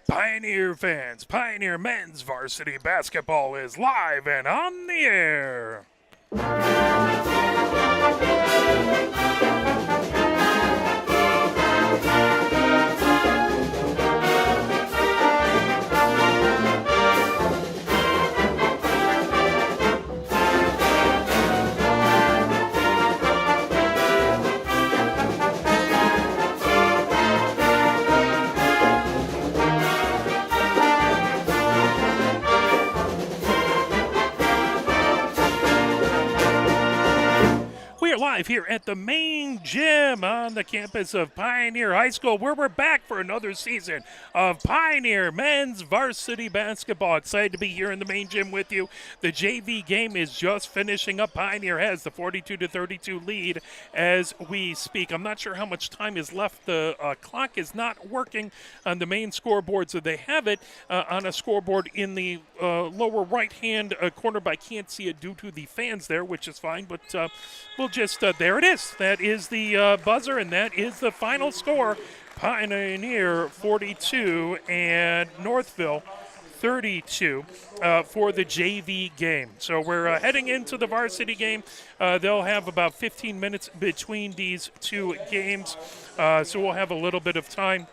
Pioneer fans, Pioneer men's varsity basketball is live and on the air. Live here at the main gym on the campus of Pioneer High School, where we're back for another season of Pioneer men's varsity basketball. Excited to be here in the main gym with you. The JV game is just finishing up. Pioneer has the 42-32 lead as we speak. I'm not sure how much time is left. The clock is not working on the main scoreboard, so they have it on a scoreboard in the lower right-hand corner, but I can't see it due to the fans there, which is fine, but we'll just there it is. That is the buzzer, and that is the final score. Pioneer 42 and Northville 32 for the JV game. So we're heading into the varsity game. They'll have about 15 minutes between these two games, so we'll have a little bit of time.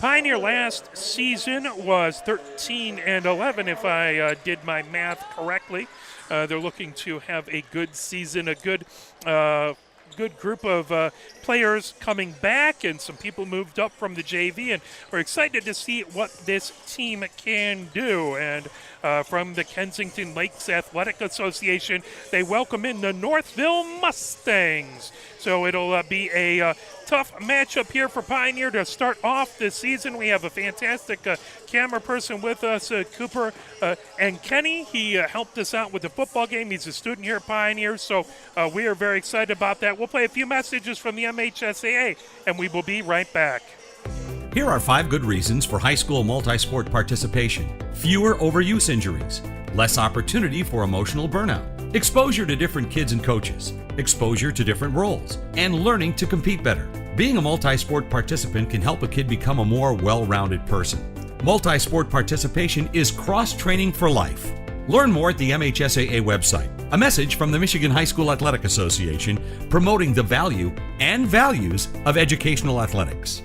Pioneer last season was 13-11, if I did my math correctly. They're looking to have a good season, a good group of players coming back, and some people moved up from the JV, and we're excited to see what this team can do. And from the Kensington Lakes Athletic Association, they welcome in the Northville Mustangs. So it'll be a tough matchup here for Pioneer to start off this season. We have a fantastic camera person with us, Cooper and Kenny. He helped us out with the football game. He's a student here at Pioneer, so we are very excited about that. We'll play a few messages from the MHSAA, and we will be right back. Here are 5 good reasons for high school multi-sport participation. Fewer overuse injuries, less opportunity for emotional burnout, exposure to different kids and coaches, exposure to different roles, and learning to compete better. Being a multi-sport participant can help a kid become a more well-rounded person. Multi-sport participation is cross-training for life. Learn more at the MHSAA website. A message from the Michigan High School Athletic Association promoting the value and values of educational athletics.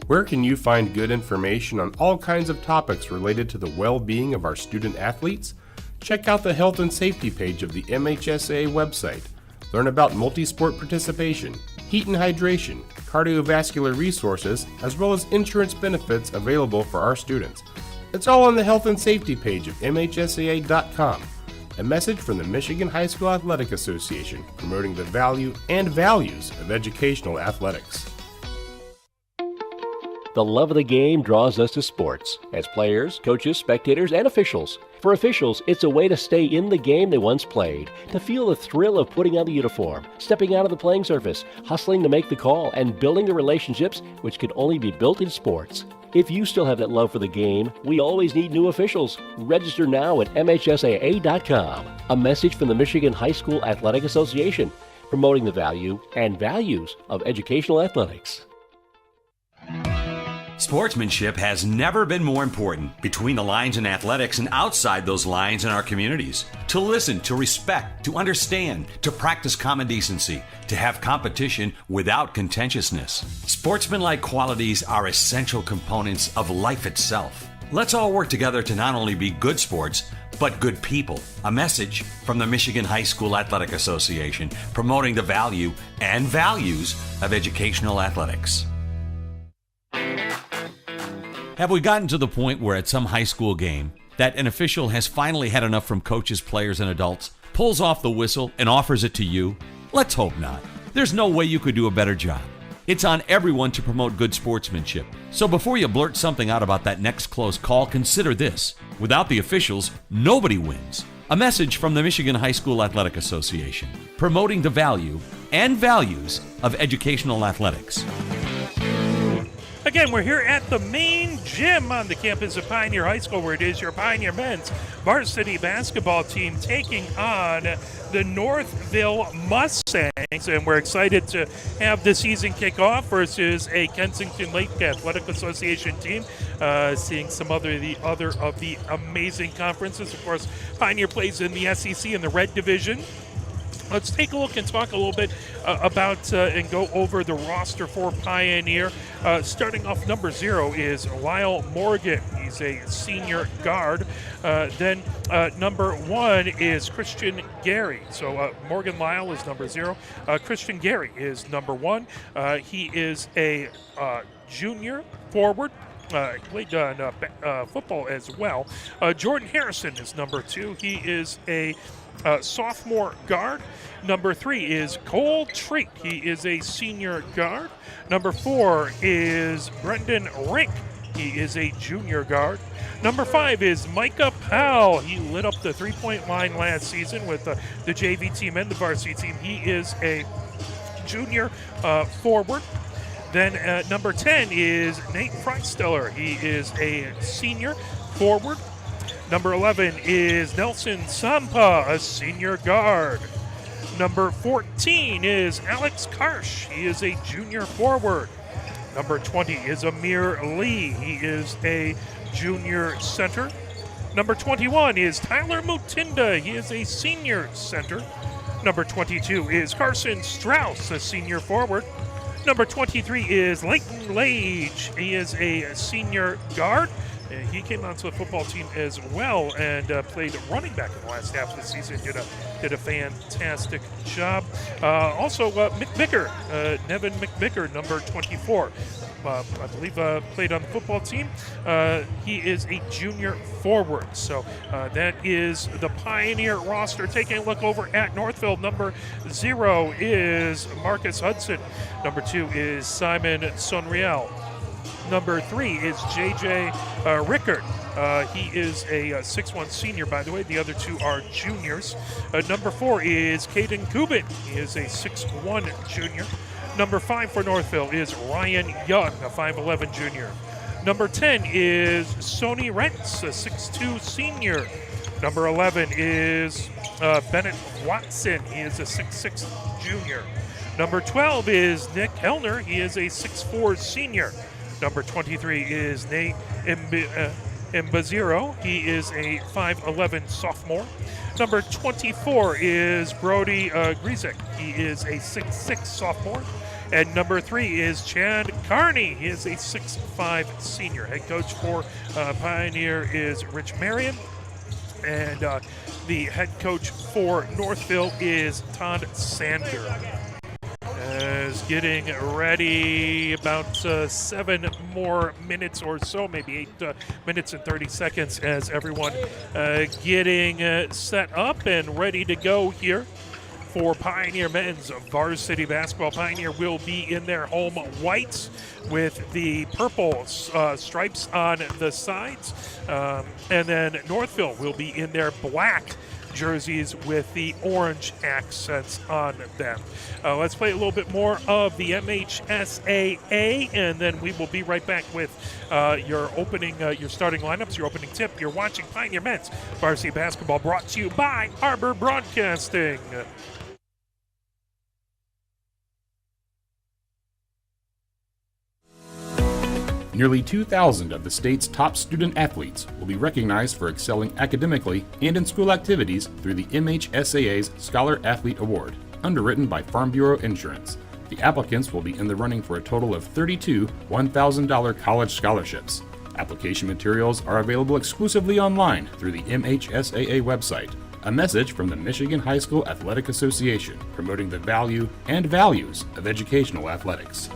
Where can you find good information on all kinds of topics related to the well-being of our student athletes? Check out the health and safety page of the MHSAA website. Learn about multi-sport participation, heat and hydration, cardiovascular resources, as well as insurance benefits available for our students. It's all on the health and safety page of MHSAA.com. A message from the Michigan High School Athletic Association promoting the value and values of educational athletics. The love of the game draws us to sports, as players, coaches, spectators, and officials. For officials, it's a way to stay in the game they once played, to feel the thrill of putting on the uniform, stepping out of the playing surface, hustling to make the call, and building the relationships which can only be built in sports. If you still have that love for the game, we always need new officials. Register now at MHSAA.com. A message from the Michigan High School Athletic Association, promoting the value and values of educational athletics. Sportsmanship has never been more important between the lines in athletics and outside those lines in our communities. To listen, to respect, to understand, to practice common decency, to have competition without contentiousness. Sportsmanlike qualities are essential components of life itself. Let's all work together to not only be good sports, but good people. A message from the Michigan High School Athletic Association promoting the value and values of educational athletics. Have we gotten to the point where at some high school game that an official has finally had enough from coaches, players, and adults, pulls off the whistle, and offers it to you? Let's hope not. There's no way you could do a better job. It's on everyone to promote good sportsmanship. So before you blurt something out about that next close call, consider this. Without the officials, nobody wins. A message from the Michigan High School Athletic Association, promoting the value and values of educational athletics. Again, we're here at the main gym on the campus of Pioneer High School, where it is your Pioneer men's varsity basketball team taking on the Northville Mustangs, and we're excited to have the season kick off versus a Kensington Lake Athletic Association team. Seeing some other of the amazing conferences. Of course, Pioneer plays in the SEC in the Red Division. Let's take a look and talk a little bit about and go over the roster for Pioneer. Starting off, number 0 is Lyle Morgan. He's a senior guard. Then number 1 is Christian Gary. So Morgan Lyle is number 0. Christian Gary is number 1. He is a junior forward. Played on football as well. Jordan Harrison is number 2. He is a sophomore guard. Number 3 is Cole Treat. He is a senior guard. Number 4 is Brendan Rink. He is a junior guard. Number 5 is Micah Powell. He lit up the three-point line last season with the JV team and the varsity team. He is a junior forward. Then number 10 is Nate Freisteller. He is a senior forward. Number 11 is Nelson Sampa, a senior guard. Number 14 is Alex Karsh. He is a junior forward. Number 20 is Amir Lee. He is a junior center. Number 21 is Tyler Mutinda. He is a senior center. Number 22 is Carson Strauss, a senior forward. Number 23 is Leighton Lage. He is a senior guard. He came onto the football team as well and played running back in the last half of the season. Did a fantastic job. Also, McVicker, Nevin McVicker, number 24. I believe played on the football team. He is a junior forward. So that is the Pioneer roster. Taking a look over at Northville, number 0 is Marcus Hudson. Number 2 is Simon Sonriel. Number 3 is J.J. Rickard. He is a 6'1 senior, by the way. The other 2 are juniors. Number 4 is Caden Kubin. He is a 6'1 junior. Number 5 for Northville is Ryan Young, a 5'11 junior. Number 10 is Sony Rentz, a 6'2 senior. Number 11 is Bennett Watson. He is a 6'6 junior. Number 12 is Nick Hellner. He is a 6'4 senior. Number 23 is Nate Mbaziro. He is a 5'11 sophomore. Number 24 is Brody Grizek. He is a 6'6 sophomore. And number 3 is Chad Carney. He is a 6'5 senior. Head coach for Pioneer is Rich Marion. And the head coach for Northville is Todd Sander. Is getting ready, about 7 more minutes or so, maybe 8 minutes and 30 seconds as everyone getting set up and ready to go here for Pioneer men's varsity basketball. Pioneer will be in their home whites with the purple stripes on the sides, and then Northville will be in their black jerseys with the orange accents on them. Let's play a little bit more of the MHSAA, and then we will be right back with your starting lineups, your opening tip. You're watching Pioneer Men's Varsity Basketball, brought to you by Arbor Broadcasting. Nearly 2,000 of the state's top student athletes will be recognized for excelling academically and in school activities through the MHSAA's Scholar Athlete Award, underwritten by Farm Bureau Insurance. The applicants will be in the running for a total of 32 $1,000 college scholarships. Application materials are available exclusively online through the MHSAA website. A message from the Michigan High School Athletic Association, promoting the value and values of educational athletics.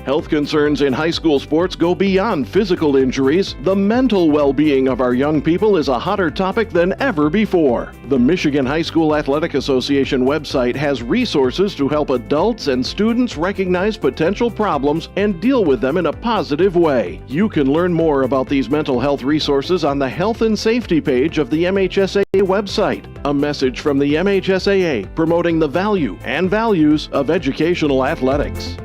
Health concerns in high school sports go beyond physical injuries. The mental well-being of our young people is a hotter topic than ever before. The Michigan High School Athletic Association website has resources to help adults and students recognize potential problems and deal with them in a positive way. You can learn more about these mental health resources on the Health and Safety page of the MHSAA website. A message from the MHSAA promoting the value and values of educational athletics.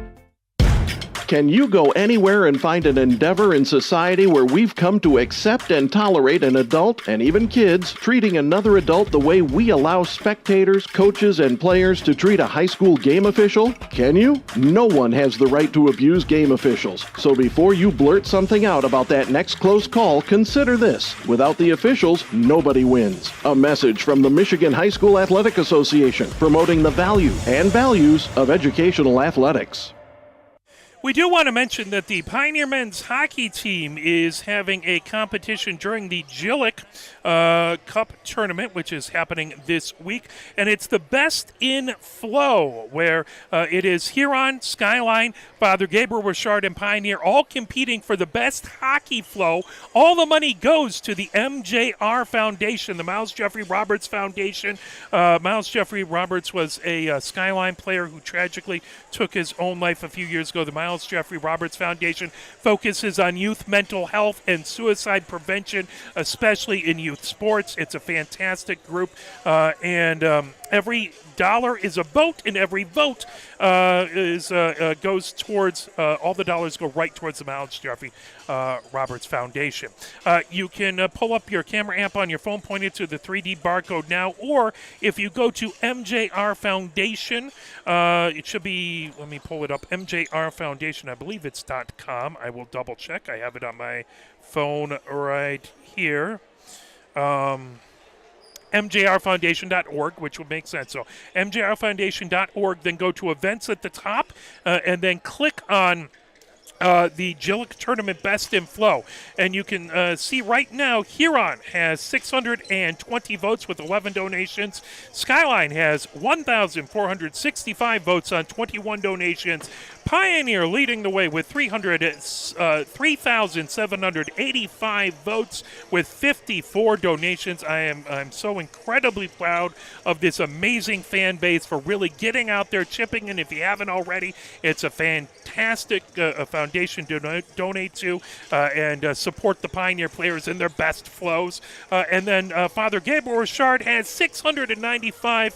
Can you go anywhere and find an endeavor in society where we've come to accept and tolerate an adult, and even kids, treating another adult the way we allow spectators, coaches, and players to treat a high school game official? Can you? No one has the right to abuse game officials. So before you blurt something out about that next close call, consider this. Without the officials, nobody wins. A message from the Michigan High School Athletic Association, promoting the value and values of educational athletics. We do want to mention that the Pioneer men's hockey team is having a competition during the Gillick Cup tournament, which is happening this week, and it's the Best in Flow, where it is Huron, Skyline, Father Gabriel Richard, and Pioneer all competing for the best hockey flow. All the money goes to the MJR Foundation, the Miles Jeffrey Roberts Foundation. Miles Jeffrey Roberts was a Skyline player who tragically took his own life a few years ago. The Miles Jeffrey Roberts Foundation focuses on youth mental health and suicide prevention, especially in youth sports. It's a fantastic group, and every dollar is a vote, and every vote goes towards, all the dollars go right towards the Miles Jeffrey Roberts Foundation. You can pull up your camera app on your phone, point it to the 3D barcode now, or if you go to MJR Foundation, it should be, let me pull it up, MJR Foundation, I believe it's .com. I will double check. I have it on my phone right here. MJRFoundation.org, which would make sense. So MJRFoundation.org, then go to events at the top, and then click on the Gillick Tournament Best in Flow. And you can see right now, Huron has 620 votes with 11 donations. Skyline has 1,465 votes on 21 donations. Pioneer leading the way with 3,785 votes with 54 donations. I'm so incredibly proud of this amazing fan base for really getting out there, chipping in. If you haven't already, it's a fantastic foundation to donate to and support the Pioneer players in their best flows. And then Father Gabriel Richard has 695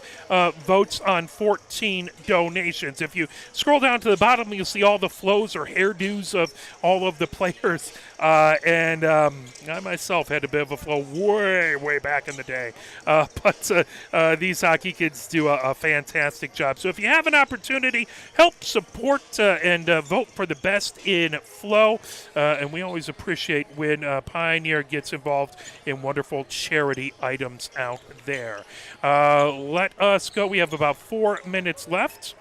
votes on 14 donations. If you scroll down to the bottom, you'll see all the flows or hairdos of all of the players. And I myself had a bit of a flow way back in the day. But these hockey kids do a fantastic job. So if you have an opportunity, help support and vote for the best in flow. And we always appreciate when Pioneer gets involved in wonderful charity items out there. Let us go. We have about 4 minutes left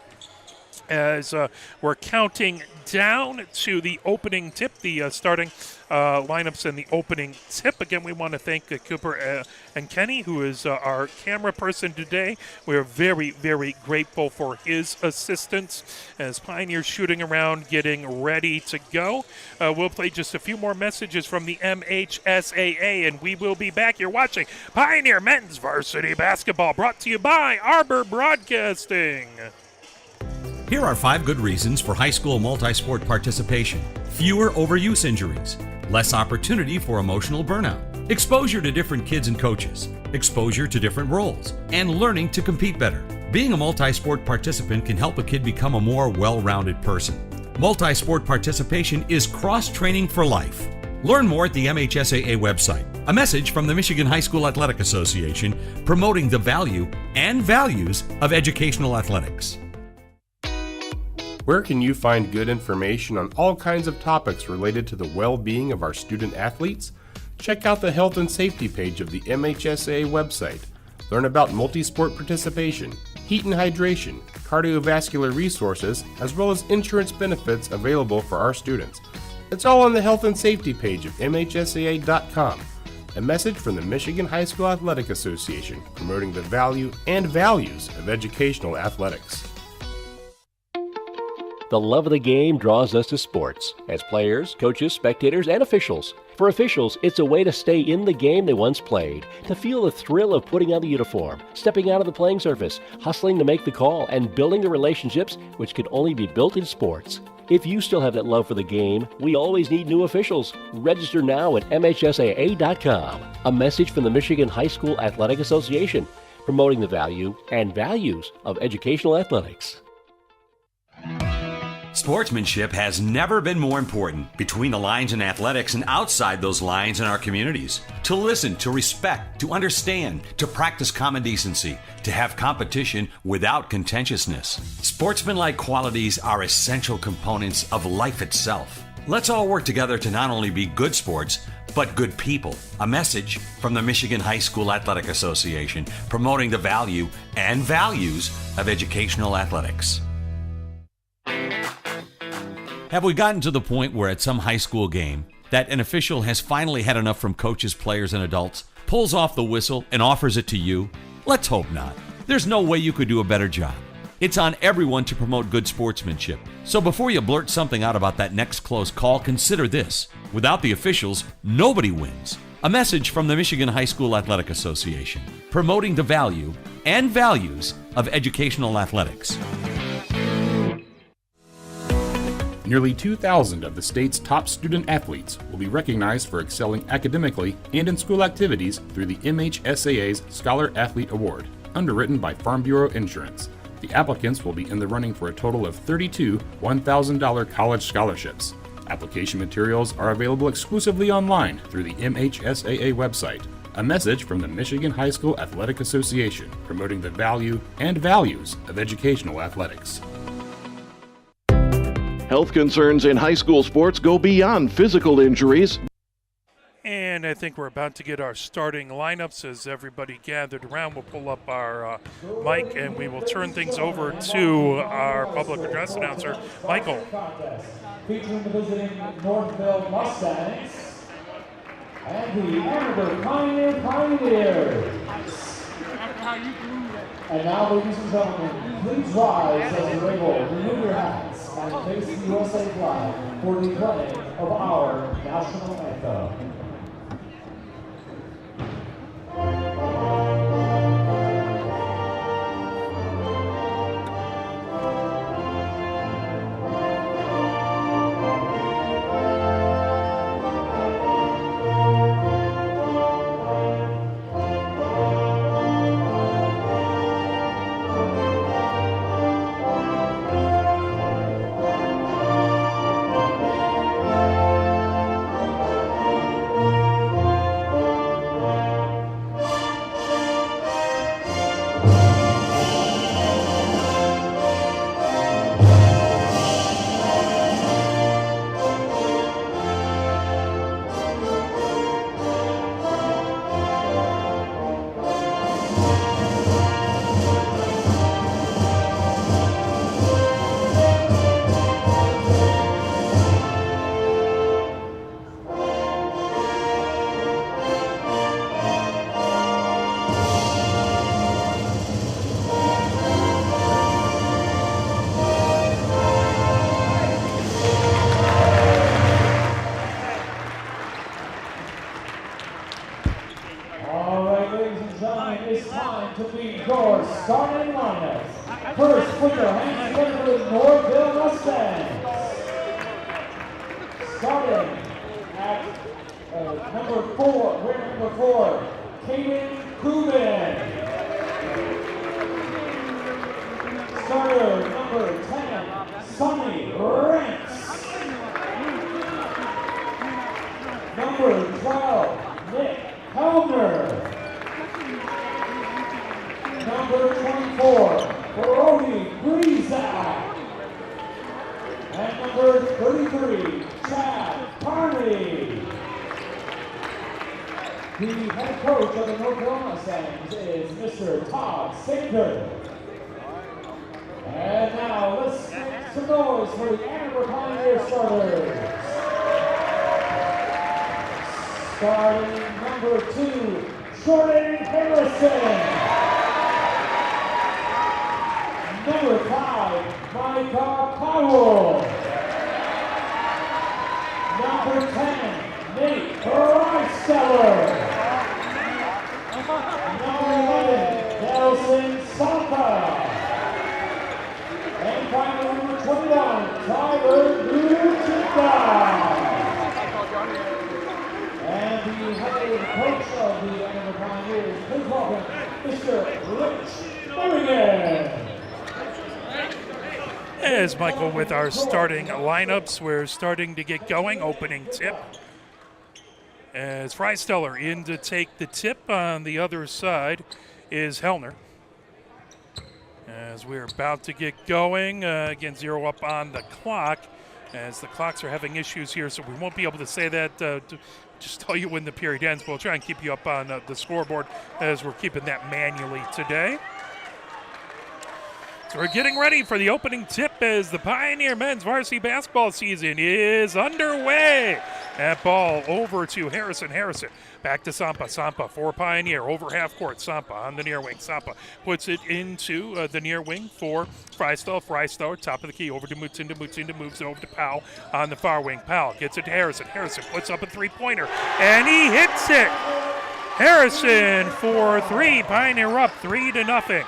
as we're counting down to the opening tip, the starting lineups and the opening tip. Again, we want to thank Cooper and Kenny, who is our camera person today. We're very, very grateful for his assistance as Pioneer's shooting around, getting ready to go. We'll play just a few more messages from the MHSAA, and we will be back. You're watching Pioneer Men's Varsity Basketball, brought to you by Arbor Broadcasting. Here are 5 good reasons for high school multi-sport participation. Fewer overuse injuries, less opportunity for emotional burnout, exposure to different kids and coaches, exposure to different roles, and learning to compete better. Being a multi-sport participant can help a kid become a more well-rounded person. Multi-sport participation is cross-training for life. Learn more at the MHSAA website. A message from the Michigan High School Athletic Association, promoting the value and values of educational athletics. Where can you find good information on all kinds of topics related to the well-being of our student athletes? Check out the health and safety page of the MHSAA website. Learn about multi-sport participation, heat and hydration, cardiovascular resources, as well as insurance benefits available for our students. It's all on the health and safety page of MHSAA.com. A message from the Michigan High School Athletic Association, promoting the value and values of educational athletics. The love of the game draws us to sports, as players, coaches, spectators, and officials. For officials, it's a way to stay in the game they once played, to feel the thrill of putting on the uniform, stepping out of the playing surface, hustling to make the call, and building the relationships which can only be built in sports. If you still have that love for the game, we always need new officials. Register now at MHSAA.com. A message from the Michigan High School Athletic Association, promoting the value and values of educational athletics. Sportsmanship has never been more important between the lines in athletics and outside those lines in our communities. To listen, to respect, to understand, to practice common decency, to have competition without contentiousness. Sportsmanlike qualities are essential components of life itself. Let's all work together to not only be good sports, but good people. A message from the Michigan High School Athletic Association, promoting the value and values of educational athletics. Have we gotten to the point where at some high school game that an official has finally had enough from coaches, players, and adults, pulls off the whistle, and offers it to you? Let's hope not. There's no way you could do a better job. It's on everyone to promote good sportsmanship. So before you blurt something out about that next close call, consider this. Without the officials, nobody wins. A message from the Michigan High School Athletic Association, promoting the value and values of educational athletics. Nearly 2,000 of the state's top student athletes will be recognized for excelling academically and in school activities through the MHSAA's Scholar Athlete Award, underwritten by Farm Bureau Insurance. The applicants will be in the running for a total of 32 $1,000 college scholarships. Application materials are available exclusively online through the MHSAA website. A message from the Michigan High School Athletic Association, promoting the value and values of educational athletics. Health concerns in high school sports go beyond physical injuries. And I think we're about to get our starting lineups as everybody gathered around. We'll pull up our mic and we will turn things over to our public address announcer, Michael. Featuring the visiting Northville Mustangs and the Amateur Pioneers. And now, ladies and gentlemen, please rise as you're able. Remove your hats and face the USA flag for the playing of our national anthem. Starting lineups. First, put your hands together for the Northville Mustangs. Starting at number 4, Kaden Kubin. Starter number 10, Sonny Rentz. Number 12, Nick Helmer. Number 24, Brody Breezak. And number 33, Chad Carney. The head coach of the Northville Mustangs is Mr. Todd Sager. And now let's make some noise for the Amateur Pioneer starters. Starting number 2, Jordan Harrison. Number 5, Micah Powell. Number 10, Nate Reisteller. Number 11, Nelson Sapa. And finally, number 21, Tyler Lucinda. And the head coach of the Amateur Pioneers, please welcome Mr. Rich Milligan. As Michael with our starting lineups, we're starting to get going. Opening tip. As Freisteller in to take the tip. On the other side is Hellner. As we're about to get going, again 0 up on the clock. As the clocks are having issues here, so we won't be able to say that. Just tell you when the period ends. We'll try and keep you up on the scoreboard as we're keeping that manually today. So we're getting ready for the opening tip as the Pioneer men's varsity basketball season is underway. That ball over to Harrison. Harrison back to Sampa. Sampa for Pioneer over half court. Sampa on the near wing. Sampa puts it into the near wing for Freisteller. Freisteller top of the key over to Mutinda. Mutinda moves it over to Powell on the far wing. Powell gets it to Harrison. Harrison puts up a three-pointer and he hits it. Harrison for three. Pioneer up 3-0.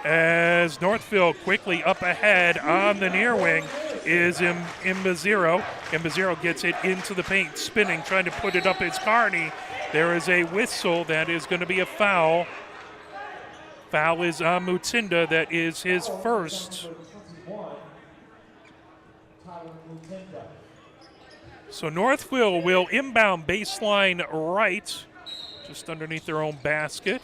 As Northville quickly up ahead on the near wing is Imbaziro. Imbaziro gets it into the paint, spinning, trying to put it up as Carney. There is a whistle. That is going to be a foul. Foul is on Mutinda. That is his first. So Northville will inbound baseline right, just underneath their own basket.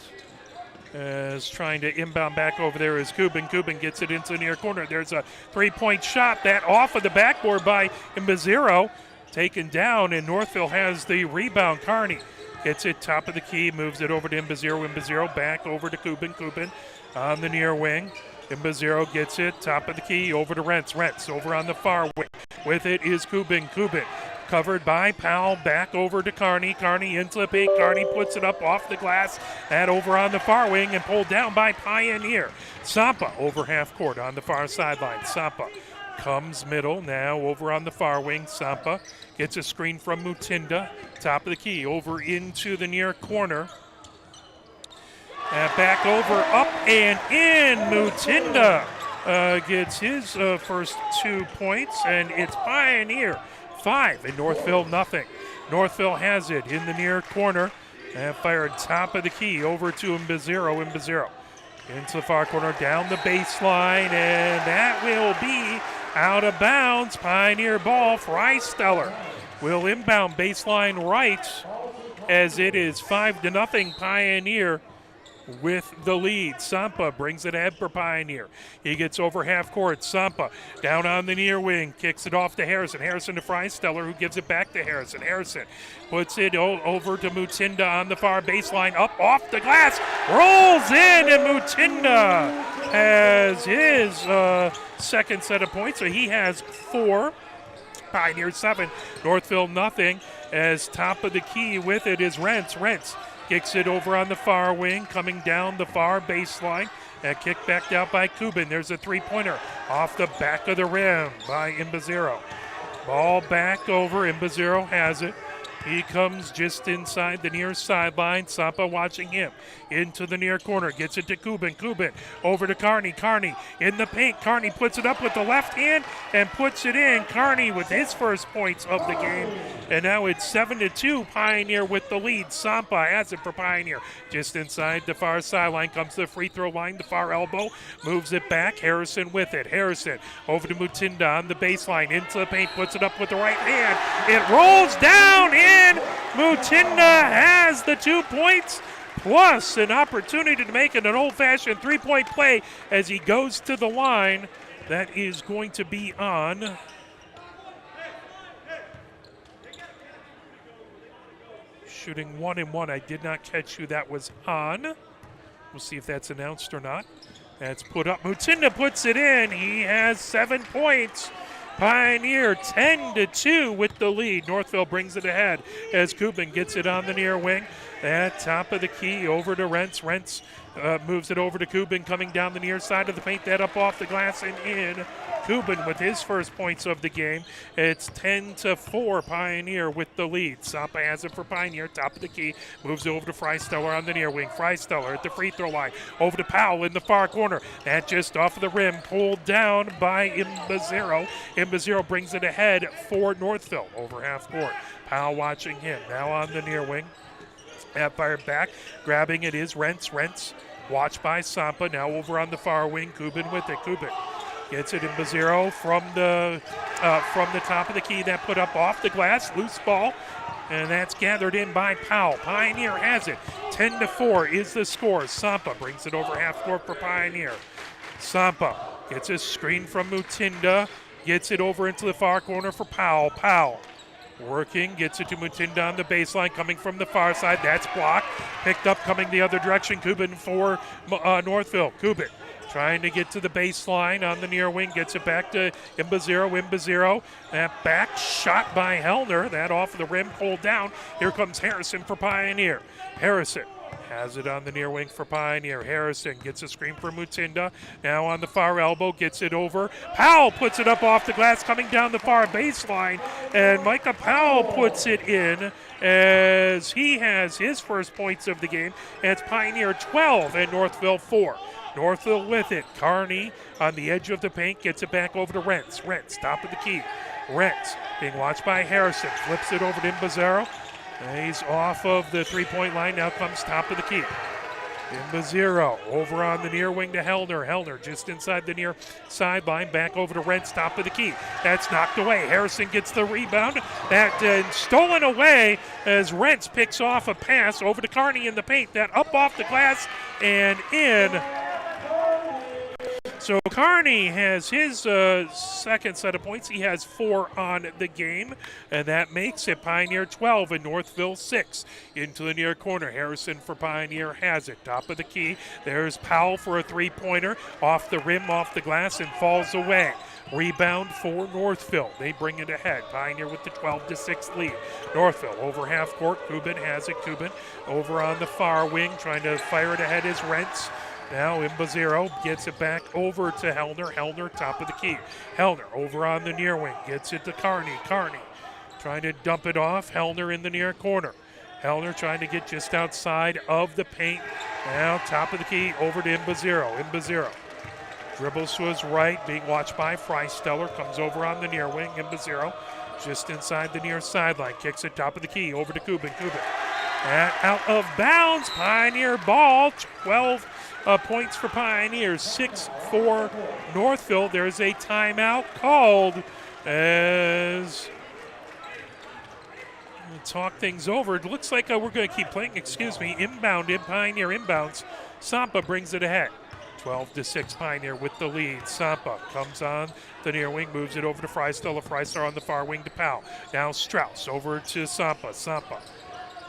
As trying to inbound back over there is Kubin. Kubin gets it into the near corner. There's a three-point shot, that off of the backboard by Imbaziro. Taken down, and Northville has the rebound. Carney gets it top of the key, moves it over to Imbaziro. Imbaziro back over to Kubin. Kubin on the near wing. Imbaziro gets it top of the key over to Rentz. Rentz over on the far wing. With it is Kubin. Kubin covered by Powell, back over to Carney. Carney into the paint. Carney puts it up off the glass. That over on the far wing and pulled down by Pioneer. Sampa over half court on the far sideline. Sampa comes middle, now over on the far wing. Sampa gets a screen from Mutinda. Top of the key, over into the near corner. And back over, up and in. Mutinda gets his first 2 points, and it's Pioneer 5 and Northville nothing. Northville has it in the near corner and fired top of the key over to Imbaziro. Imbaziro into the far corner, down the baseline, and that will be out of bounds. Pioneer ball. Freisteller will inbound baseline right as it is 5-0 Pioneer with the lead. Sampa brings it ahead for Pioneer. He gets over half court. Sampa down on the near wing, kicks it off to Harrison. Harrison to Freisteller, who gives it back to Harrison. Harrison puts it over to Mutinda on the far baseline, up off the glass, rolls in, and Mutinda has his second set of points, so he has 4. Pioneer 7, Northville nothing. As top of the key with it is Rentz. Rentz kicks it over on the far wing, coming down the far baseline. And kicked back out by Kubin. There's a three-pointer off the back of the rim by Imbaziro. Ball back over. Imbaziro has it. He comes just inside the near sideline. Sampa watching him. Into the near corner. Gets it to Kubin. Kubin over to Carney. Carney in the paint. Carney puts it up with the left hand and puts it in. Carney with his first points of the game. And now it's 7-2. Pioneer with the lead. Sampa has it for Pioneer. Just inside the far sideline. Comes to the free throw line. The far elbow. Moves it back. Harrison with it. Harrison over to Mutinda on the baseline. Into the paint. Puts it up with the right hand. It rolls down in. Mutinda has the 2 points, plus an opportunity to make it an old-fashioned three-point play as he goes to the line. That is going to be on shooting 1-1. I did not catch who that was on. We'll see if that's announced or not. That's put up. Mutinda puts it in. He has 7 points. Pioneer 10-2 with the lead. Northville brings it ahead as Kubin gets it on the near wing. At top of the key over to Rentz. Rentz moves it over to Kubin coming down the near side of the paint. That up off the glass and in. Kubin with his first points of the game. It's 10-4 Pioneer with the lead. Sampa has it for Pioneer. Top of the key. Moves it over to Freisteller on the near wing. Freisteller at the free throw line. Over to Powell in the far corner. That just off of the rim. Pulled down by Imbaziro. Imbaziro brings it ahead for Northville over half court. Powell watching him. Now on the near wing. At fired back. Grabbing it is Rentz. Rentz watched by Sampa. Now over on the far wing. Kubin with it. Kubin Gets it in Bazero from the top of the key. That put up off the glass. Loose ball. And that's gathered in by Powell. Pioneer has it. 10-4 is the score. Sampa brings it over half court for Pioneer. Sampa gets a screen from Mutinda. Gets it over into the far corner for Powell. Powell working, gets it to Mutinda on the baseline, coming from the far side. That's blocked. Picked up, coming the other direction. Kubin for Northville. Kubin trying to get to the baseline on the near wing. Gets it back to Imbazero. Imbazero. That back shot by Hellner. That off the rim, pulled down. Here comes Harrison for Pioneer. Harrison has it on the near wing for Pioneer. Harrison gets a screen for Mutinda. Now on the far elbow, gets it over. Powell puts it up off the glass, coming down the far baseline. And Micah Powell puts it in as he has his first points of the game. And it's Pioneer 12 and Northville 4. Northville with it. Carney on the edge of the paint, gets it back over to Rentz. Rentz, top of the key. Rentz being watched by Harrison. Flips it over to Imbazero. He's off of the three-point line. Now comes top of the key. Imbazero over on the near wing to Hellner. Hellner just inside the near sideline. Back over to Rentz, top of the key. That's knocked away. Harrison gets the rebound. That stolen away as Rentz picks off a pass over to Carney in the paint. That up off the glass and in. So Carney has his second set of points. He has 4 on the game, and that makes it Pioneer 12 and Northville 6. Into the near corner, Harrison for Pioneer has it. Top of the key, there's Powell for a three-pointer. Off the rim, off the glass, and falls away. Rebound for Northville. They bring it ahead. Pioneer with the 12-6 lead. Northville over half court. Kubin has it. Kubin over on the far wing, trying to fire it ahead is Rentz. Now Imbazero gets it back over to Hellner. Hellner, top of the key. Hellner over on the near wing. Gets it to Carney. Carney trying to dump it off. Hellner in the near corner. Hellner trying to get just outside of the paint. Now top of the key over to Imbazero. Imbazero dribbles to his right, being watched by Freisteller. Comes over on the near wing. Imbazero just inside the near sideline. Kicks it top of the key over to Kubin. Kubin. And out of bounds. Pioneer ball. 12 points for Pioneers, 6-4 Northville. There's a timeout called as we talk things over. It looks like we're going to keep playing. Inbound in Pioneer inbounds. Sampa brings it ahead. 12-6 Pioneer with the lead. Sampa comes on the near wing, moves it over to Freisteller. Freisteller on the far wing to Powell. Now Strauss over to Sampa. Sampa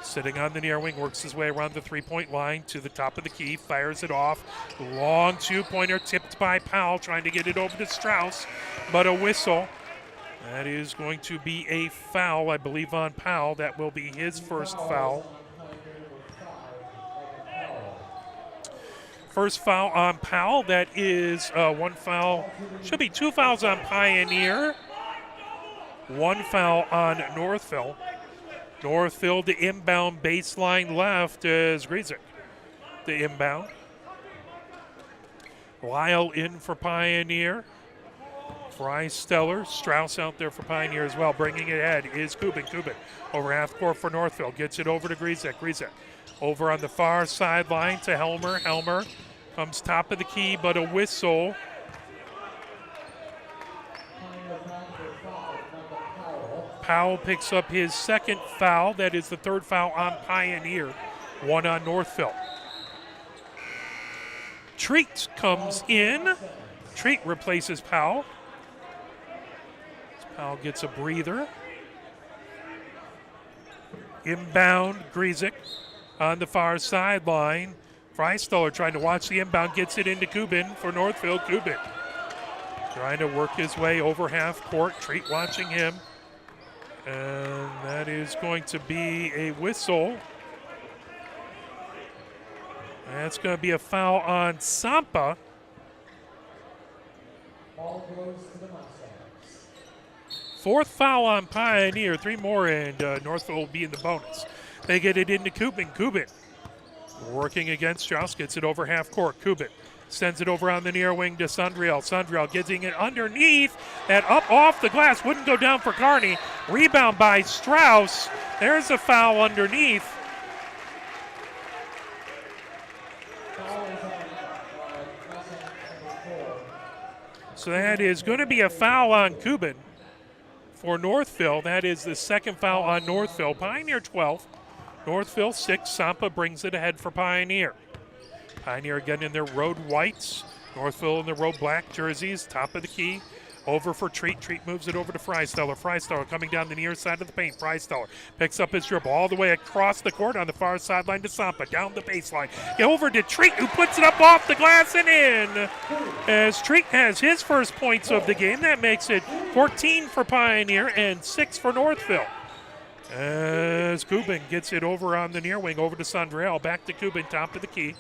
sitting on the near wing, works his way around the three-point line to the top of the key, fires it off. Long two-pointer tipped by Powell, trying to get it over to Strauss, but a whistle. That is going to be a foul, I believe, on Powell. That will be his first foul. First foul on Powell. That is one foul. Should be 2 fouls on Pioneer. 1 foul on Northville. Northville to inbound baseline left as Grzyk. The inbound. Lyle in for Pioneer. Freisteller. Strauss out there for Pioneer as well. Bringing it ahead is Kubin. Kubin over half court for Northville. Gets it over to Grzyk. Grzyk over on the far sideline to Helmer. Helmer comes top of the key, but a whistle. Powell picks up his second foul. That is the third foul on Pioneer. 1 on Northville. Treat comes in. Treat replaces Powell. Powell gets a breather. Inbound, Grzyk on the far sideline. Freisteller trying to watch the inbound, gets it into Kubin for Northville. Kubin trying to work his way over half court. Treat watching him. And that is going to be a whistle. That's going to be a foul on Sampa. Fourth foul on Pioneer. 3 more and Northville will be in the bonus. They get it into Kubin. Kubin working against Strauss. Gets it over half court. Kubin sends it over on the near wing to Sundriel. Sundriel getting it underneath. That up off the glass. Wouldn't go down for Carney. Rebound by Strauss. There's a foul underneath. So that is going to be a foul on Kubin for Northville. That is the second foul on Northville. Pioneer 12, Northville 6. Sampa brings it ahead for Pioneer. Pioneer again in their road whites. Northville in their road black jerseys. Top of the key. Over for Treat. Treat moves it over to Freisteller. Freisteller coming down the near side of the paint. Freisteller picks up his dribble all the way across the court on the far sideline to Sampa. Down the baseline. Over to Treat, who puts it up off the glass and in. As Treat has his first points of the game. That makes it 14 for Pioneer and 6 for Northville. As Kubin gets it over on the near wing, over to Sandrell. Back to Kubin, top of the key.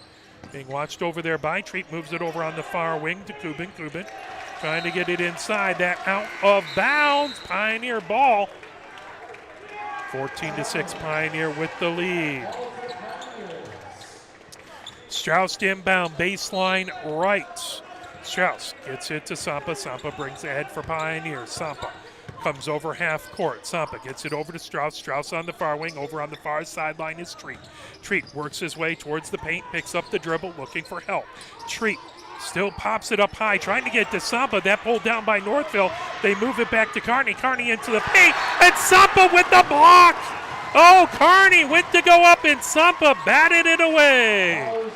Being watched over there by Treat. Moves it over on the far wing to Kubin. Kubin trying to get it inside. That out of bounds. Pioneer ball. 14-6 Pioneer with the lead. Strauss inbound, baseline right. Strauss gets it to Sampa. Sampa brings it ahead for Pioneer. Sampa comes over half court. Sampa gets it over to Strauss. Strauss on the far wing. Over on the far sideline is Treat. Treat works his way towards the paint, picks up the dribble, looking for help. Treat still pops it up high, trying to get to Sampa. That pulled down by Northville. They move it back to Kearney. Kearney into the paint, and Sampa with the block. Oh, Kearney went to go up, and Sampa batted it away.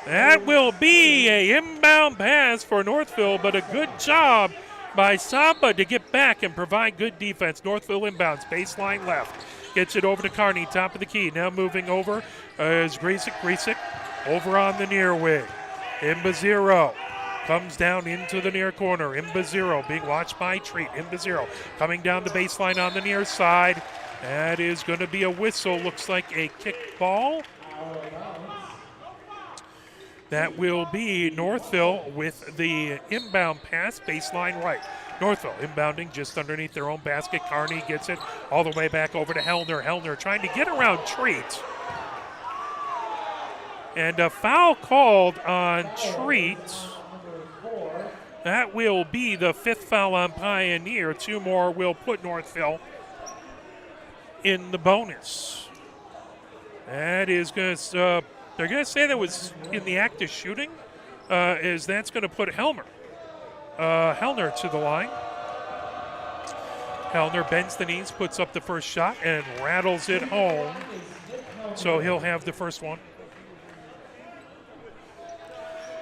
That will be a inbound pass for Northville, but a good job by Sampa to get back and provide good defense. Northville inbounds, baseline left. Gets it over to Kearney, top of the key. Now moving over is Griesick over on the near wing. Imbaziro comes down into the near corner. Imbaziro being watched by Treat. Imbaziro coming down the baseline on the near side. That is going to be a whistle. Looks like a kick ball. That will be Northville with the inbound pass, baseline right. Northville inbounding just underneath their own basket. Kearney gets it all the way back over to Hellner. Hellner trying to get around Treat. And a foul called on Treat. That will be the 5th foul on Pioneer. 2 more will put Northville in the bonus. That is going to, they're going to say that was in the act of shooting, as that's going to put Hellner to the line. Hellner bends the knees, puts up the first shot, and rattles it home. So he'll have the first one.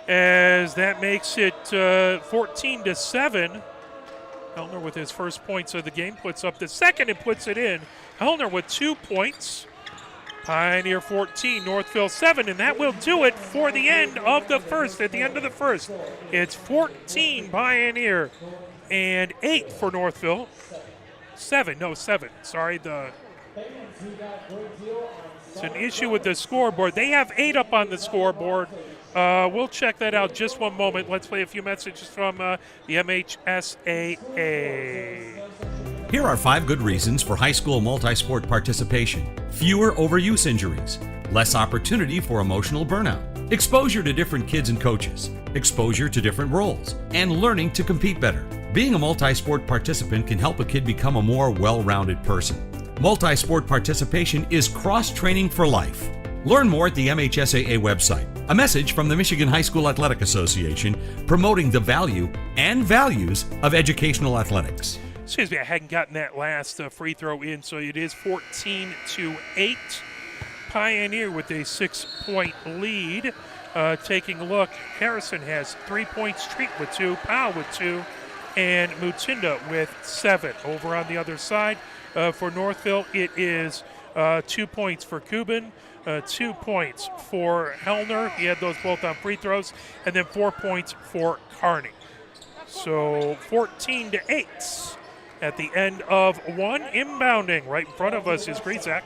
As that makes it 14-7. Hellner with his first points of the game puts up the second and puts it in. Hellner with 2 points. Pioneer 14, Northville 7, and that will do it for the end of the first. At the end of the first, it's 14 Pioneer and 8 for Northville. 7. Sorry, it's an issue with the scoreboard. They have 8 up on the scoreboard. We'll check that out just one moment. Let's play a few messages from the MHSAA. Here are 5 good reasons for high school multi-sport participation. Fewer overuse injuries, less opportunity for emotional burnout, exposure to different kids and coaches, exposure to different roles, and learning to compete better. Being a multi-sport participant can help a kid become a more well-rounded person. Multi-sport participation is cross-training for life. Learn more at the MHSAA website. A message from the Michigan High School Athletic Association promoting the value and values of educational athletics. Excuse me, I hadn't gotten that last free throw in, so it is 14-8. Pioneer with a 6-point lead. Taking a look, Harrison has 3 points, Treat with 2, Powell with 2, and Mutinda with 7. Over on the other side for Northville, it is 2 points for Kubin, 2 points for Hellner. He had those both on free throws, and then 4 points for Kearney. So 14-8 at the end of one. Inbounding right in front of us is Griezak.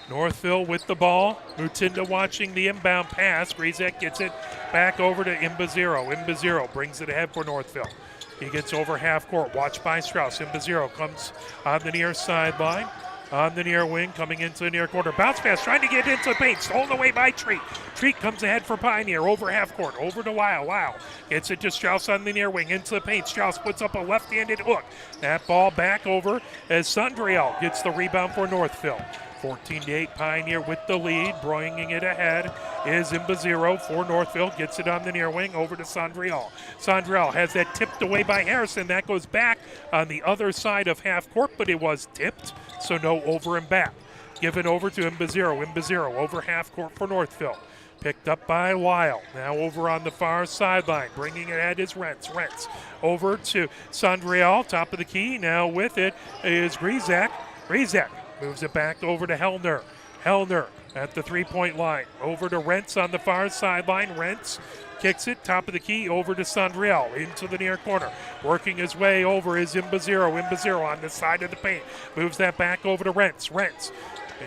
Northville with the ball. Mutinda watching the inbound pass. Griezak gets it back over to Imbaziro. Imbaziro brings it ahead for Northville. He gets over half court, watched by Strauss. Imbaziro comes on the near sideline. On the near wing, coming into the near corner. Bounce pass, trying to get into the paint. Stolen away by Treat. Treat comes ahead for Pioneer. Over half court, over to Lyle. Lyle gets it to Strauss on the near wing. Into the paint. Strauss puts up a left-handed hook. That ball back over as Sandriel gets the rebound for Northville. 14-8 Pioneer with the lead. Bringing it ahead is Imbaziro for Northville. Gets it on the near wing over to Sondriel. Sondriel has that tipped away by Harrison. That goes back on the other side of half court, but it was tipped, so no over and back. Given over to Imbaziro. Imbaziro over half court for Northville. Picked up by Lyle. Now over on the far sideline. Bringing it ahead is Rentz. Rentz over to Sondriel. Top of the key. Now with it is Grizak. Grizak moves it back over to Hellner. Hellner at the three-point line. Over to Rentz on the far sideline. Rentz kicks it, top of the key, over to Sondriel, into the near corner. Working his way over is Imbaziro. Imbaziro on the side of the paint. Moves that back over to Rentz. Rentz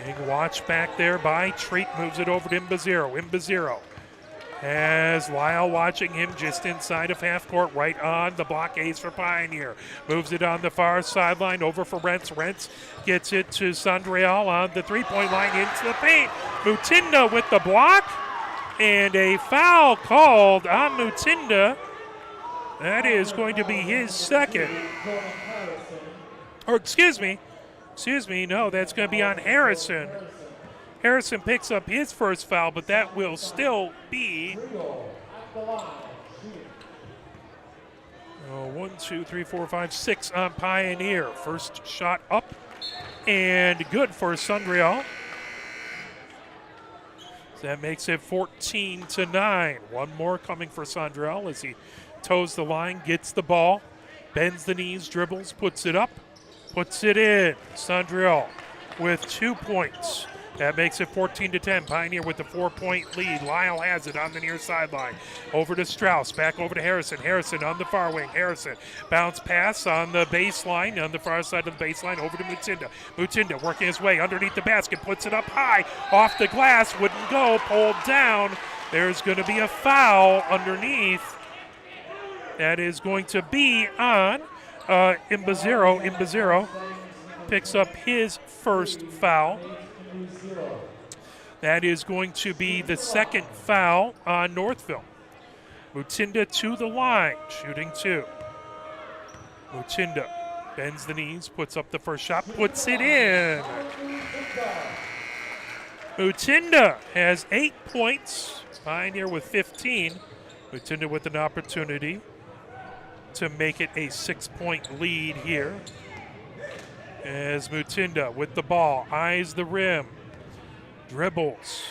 being watched back there by Treat. Moves it over to Imbaziro. Imbaziro has Lyle watching him just inside of half court, right on the block ace for Pioneer. Moves it on the far sideline over for Rentz. Rentz gets it to Sondriel on the three-point line into the paint. Mutinda with the block, and a foul called on Mutinda. That is going to be his second. Or excuse me, no, that's going to be on Harrison. Harrison picks up his first foul, but that will still be 1, 2, 3, 4, 5, 6 on Pioneer. First shot up and good for Sondriel. That makes it 14-9. One more coming for Sondriel as he toes the line, gets the ball, bends the knees, dribbles, puts it up, puts it in. Sondriel with 2 points. That makes it 14-10. Pioneer with the 4-point lead. Lyle has it on the near sideline. Over to Strauss. Back over to Harrison. Harrison on the far wing. Harrison. Bounce pass on the baseline. On the far side of the baseline. Over to Mutinda. Mutinda working his way underneath the basket. Puts it up high. Off the glass. Wouldn't go. Pulled down. There's going to be a foul underneath. That is going to be on Imbaziro. Imbaziro picks up his first foul. That is going to be the second foul on Northville. Mutinda to the line, shooting 2. Mutinda bends the knees, puts up the first shot, puts it in. Mutinda has 8 points. Pioneer with 15. Mutinda with an opportunity to make it a 6-point lead here. As Mutinda with the ball, eyes the rim, dribbles.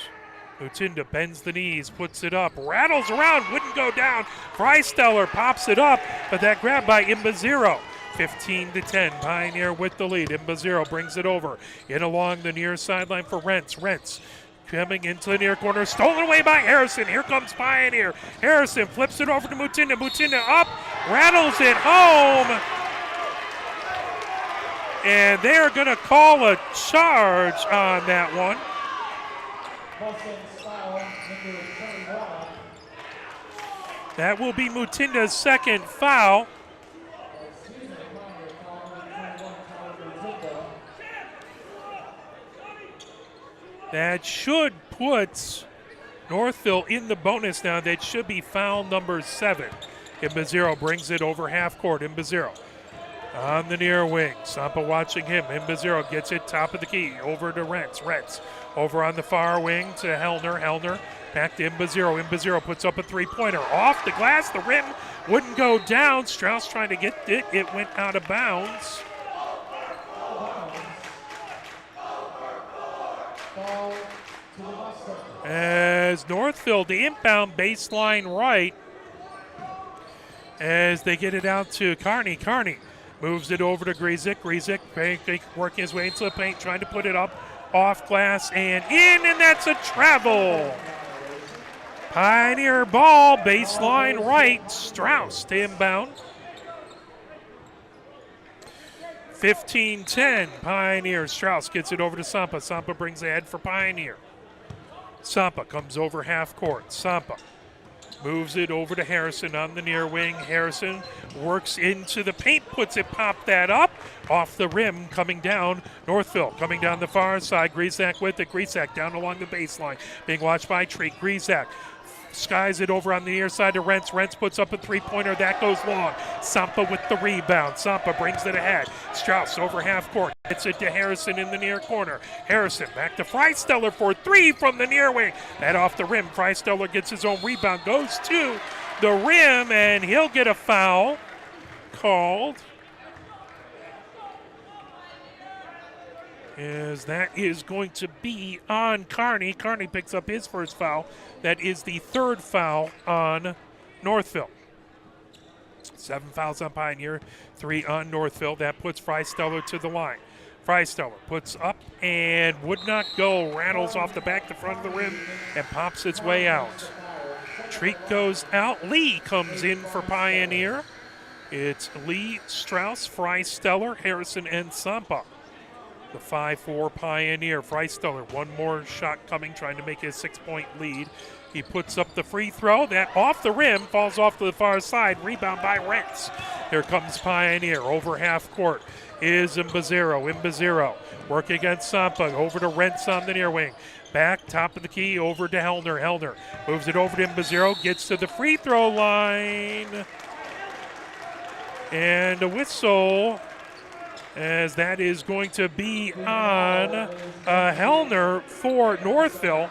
Mutinda bends the knees, puts it up, rattles around, wouldn't go down. Freisteller pops it up, but that grab by Imbaziro. 15-10, Pioneer with the lead. Imbaziro brings it over, in along the near sideline for Rentz. Rentz coming into the near corner, stolen away by Harrison. Here comes Pioneer. Harrison flips it over to Mutinda. Mutinda up, rattles it home. And they are going to call a charge on that one. That will be Mutinda's second foul. That should put Northville in the bonus now. That should be foul number 7. Imbaziro brings it over half court. Imbaziro on the near wing. Sampa watching him. Imbaziro gets it top of the key. Over to Rentz. Rentz over on the far wing to Hellner. Hellner back to Imbaziro. Imbaziro puts up a three-pointer. Off the glass. The rim wouldn't go down. Strauss trying to get it. It went out of bounds. As Northville, the inbound baseline right. As they get it out to Carney. Carney moves it over to Grizik. Grizik working his way into the paint, trying to put it up off glass and in, and that's a travel. Pioneer ball, baseline right. Strauss to inbound. 15-10, Pioneer. Strauss gets it over to Sampa. Sampa brings ahead for Pioneer. Sampa comes over half court. Sampa moves it over to Harrison on the near wing. Harrison works into the paint, puts it, pop that up. Off the rim, coming down. Northville coming down the far side. Grizak with it. Grizak down along the baseline. Being watched by Treat. Grizak skies it over on the near side to Rentz. Rentz puts up a three-pointer. That goes long. Sampa with the rebound. Sampa brings it ahead. Strauss over half court. Gets it to Harrison in the near corner. Harrison back to Freisteller for three from the near wing. That off the rim. Freisteller gets his own rebound. Goes to the rim, and he'll get a foul called. As that is going to be on Kearney. Kearney picks up his first foul. That is the third foul on Northville. 7 fouls on Pioneer, 3 on Northville. That puts Freisteller to the line. Freisteller puts up and would not go. Rattles off the back, the front of the rim, and pops its way out. Treat goes out. Lee comes in for Pioneer. It's Lee, Strauss, Freisteller, Harrison, and Sampa. The 5-4 Pioneer. Freisteller, one more shot coming, trying to make a 6-point lead. He puts up the free throw. That off the rim, falls off to the far side. Rebound by Rentz. Here comes Pioneer. Over half court is Imbazero. Imbazero working against Sampa. Over to Rentz on the near wing. Back, top of the key, over to Hellner. Hellner moves it over to Imbazero. Gets to the free throw line. And a whistle, as that is going to be on Hellner for Northville.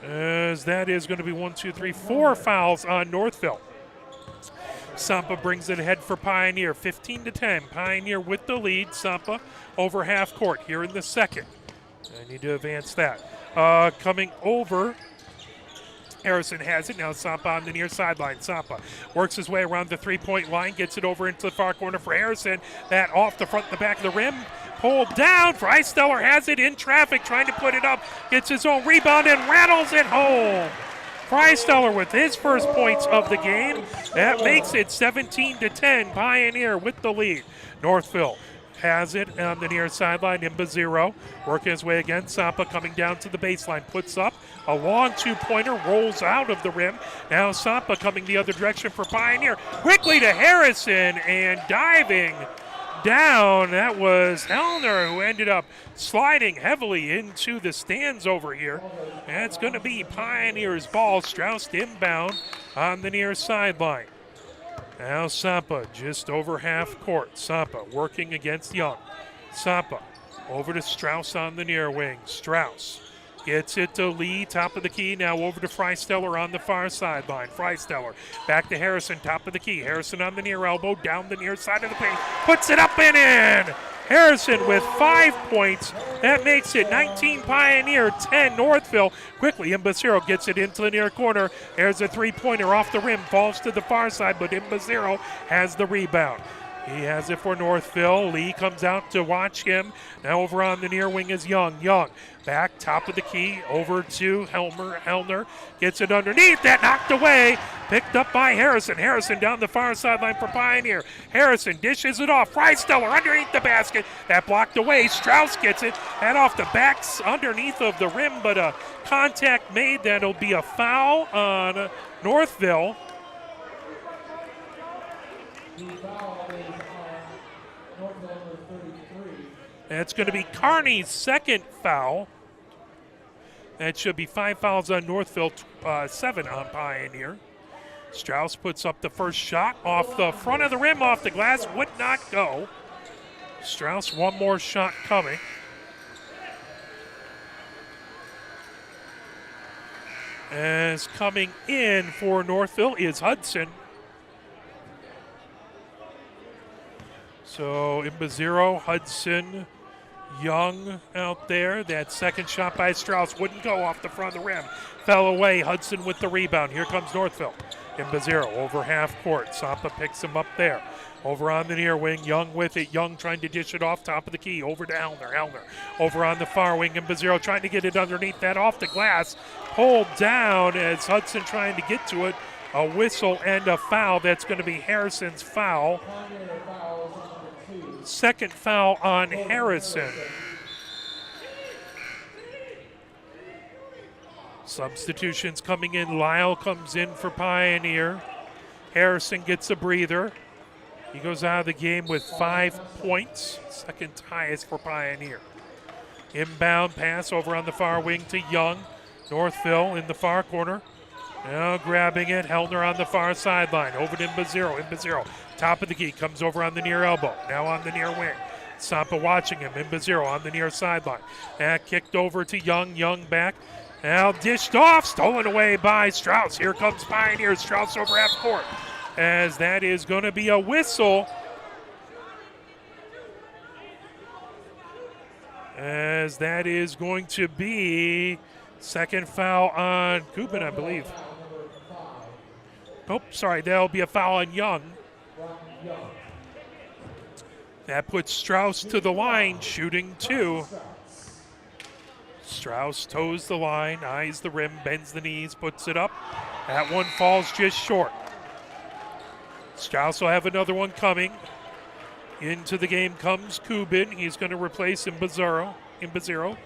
As that is going to be 4 fouls on Northville. Sampa brings it ahead for Pioneer, 15-10. Pioneer with the lead. Sampa over half court here in the second. I need to advance that. Coming over. Harrison has it. Now Sampa on the near sideline. Sampa works his way around the three-point line, gets it over into the far corner for Harrison. That off the front and the back of the rim. Pulled down. Freisteller has it in traffic, trying to put it up. Gets his own rebound and rattles it home. Freisteller with his first points of the game. That makes it 17-10. Pioneer with the lead. Northville has it on the near sideline. Imbazero working his way again. Sampa coming down to the baseline. Puts up a long two-pointer. Rolls out of the rim. Now Sampa coming the other direction for Pioneer. Quickly to Harrison and diving down. That was Hellner, who ended up sliding heavily into the stands over here. And it's going to be Pioneer's ball. Strauss inbound on the near sideline. Now Sampa just over half court. Sampa working against Young. Sampa over to Strauss on the near wing. Strauss gets it to Lee, top of the key. Now over to Freisteller on the far sideline. Freisteller back to Harrison, top of the key. Harrison on the near elbow, down the near side of the paint. Puts it up and in! Harrison with 5 points. That makes it 19 Pioneer, 10 Northville. Quickly, Imbazero gets it into the near corner. There's a three-pointer off the rim, falls to the far side, but Imbazero has the rebound. He has it for Northville. Lee comes out to watch him. Now over on the near wing is Young. Young back, top of the key, over to Helmer. Hellner gets it underneath. That knocked away. Picked up by Harrison. Harrison down the far sideline for Pioneer. Harrison dishes it off. Freisteller underneath the basket. That blocked away. Strauss gets it. That off the backs underneath of the rim, but a contact made. That'll be a foul on Northville. That's going to be Kearney's second foul. That should be 5 fouls on Northville, 7 on Pioneer. Strauss puts up the first shot off the front of the rim, off the glass, would not go. Strauss, one more shot coming. As coming in for Northville is Hudson. So Imbazero, Hudson, Young out there. That second shot by Strauss wouldn't go off the front of the rim. Fell away. Hudson with the rebound. Here comes Northville. Imbazero over half court. Sampa picks him up there. Over on the near wing, Young with it. Young trying to dish it off, top of the key. Over to Hellner. Hellner over on the far wing. Imbazero trying to get it underneath that off the glass. Pulled down as Hudson trying to get to it. A whistle and a foul. That's going to be Harrison's foul. Second foul on Harrison. Substitutions coming in. Lyle comes in for Pioneer. Harrison gets a breather. He goes out of the game with 5 points. Second highest for Pioneer. Inbound pass over on the far wing to Young. Northville in the far corner. Now grabbing it, Hellner on the far sideline, over to Imbazero. Imbazero, top of the key, comes over on the near elbow, now on the near wing. Sampa watching him, Imbazero on the near sideline. Kicked over to Young, Young back. Now dished off, stolen away by Strauss. Here comes Pioneer, Strauss over half court. As that is going to be a whistle. As that is going to be second foul on Kubin, I believe. Oh, sorry, that'll be a foul on Young. That puts Strauss to the line, shooting 2. Strauss toes the line, eyes the rim, bends the knees, puts it up. That one falls just short. Strauss will have another one coming. Into the game comes Kubin. He's going to replace Imbazero.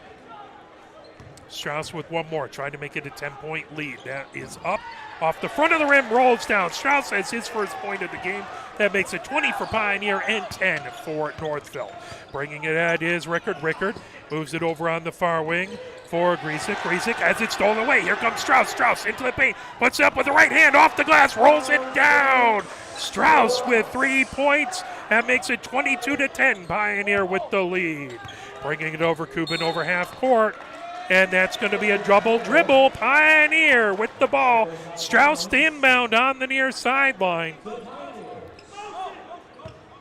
Strauss with one more, trying to make it a 10-point lead. That is up. Off the front of the rim, rolls down. Strauss has his first point of the game. That makes it 20 for Pioneer and 10 for Northville. Bringing it at is Rickard. Rickard moves it over on the far wing for Griesick. Griesick as it's stolen away. Here comes Strauss. Strauss into the paint. Puts it up with the right hand off the glass. Rolls it down. Strauss with 3 points. That makes it 22-10. Pioneer with the lead. Bringing it over, Kubin over half court. And that's going to be a double dribble. Pioneer with the ball. Strauss to inbound on the near sideline.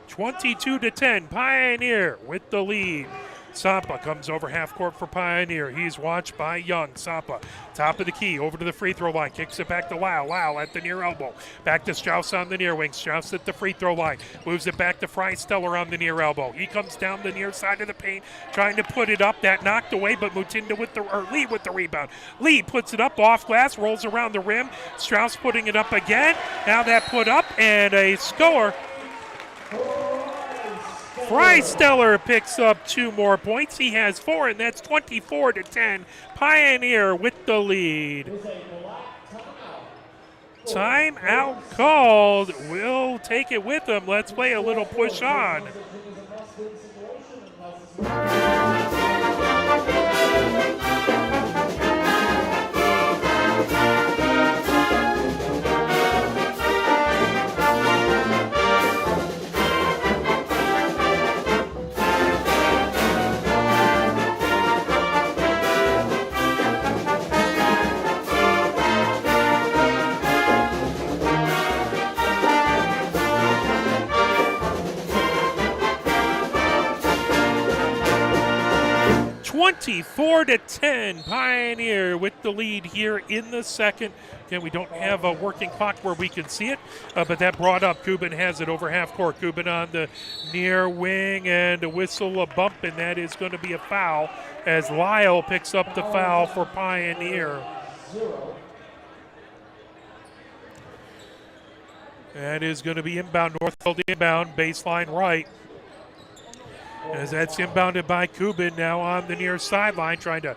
22-10. Pioneer with the lead. Sampa comes over half court for Pioneer. He's watched by Young. Sampa, top of the key, over to the free throw line. Kicks it back to Lyle. Lyle at the near elbow. Back to Strauss on the near wing. Strauss at the free throw line. Moves it back to Freisteller on the near elbow. He comes down the near side of the paint, trying to put it up. That knocked away, but Lee with the rebound. Lee puts it up off glass, rolls around the rim. Strauss putting it up again. Now that put up, and a score. Freisteller picks up 2 more points. He has 4, and that's 24-10. Pioneer with the lead. Timeout called. We'll take it with them. Let's play a little push on. 24-10, Pioneer with the lead here in the second. Again, we don't have a working clock where we can see it, but that brought up. Kubin has it over half court. Kubin on the near wing, and a whistle, a bump, and that is going to be a foul as Lyle picks up the foul for Pioneer. That is going to be inbound, Northfield inbound, baseline right. As that's inbounded by Kubin now on the near sideline, trying to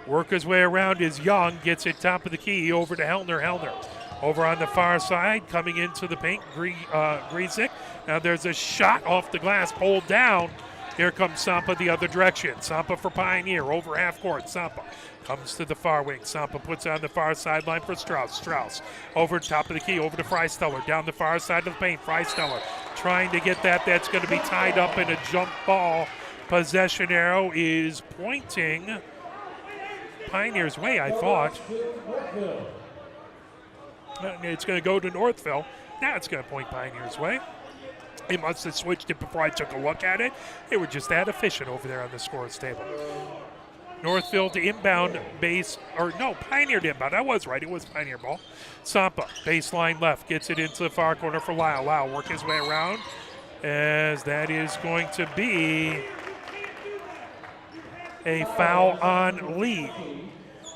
work his way around is Young. Gets it top of the key over to Hellner. Hellner over on the far side, coming into the paint, Griesick. Now there's a shot off the glass, pulled down. Here comes Sampa the other direction. Sampa for Pioneer, over half court. Sampa comes to the far wing. Sampa puts it on the far sideline for Strauss. Strauss over top of the key, over to Freisteller. Down the far side of the paint. Freisteller trying to get that. That's going to be tied up in a jump ball. Possession arrow is pointing Pioneer's way, I thought. It's going to go to Northville. Now it's going to point Pioneer's way. They must have switched it before I took a look at it. They were just that efficient over there on the scores table. Northville to inbound base, or no, Pioneer to inbound. I was right, it was Pioneer ball. Sampa, baseline left, gets it into the far corner for Lyle. Lyle work his way around, as that is going to be a foul on Lee.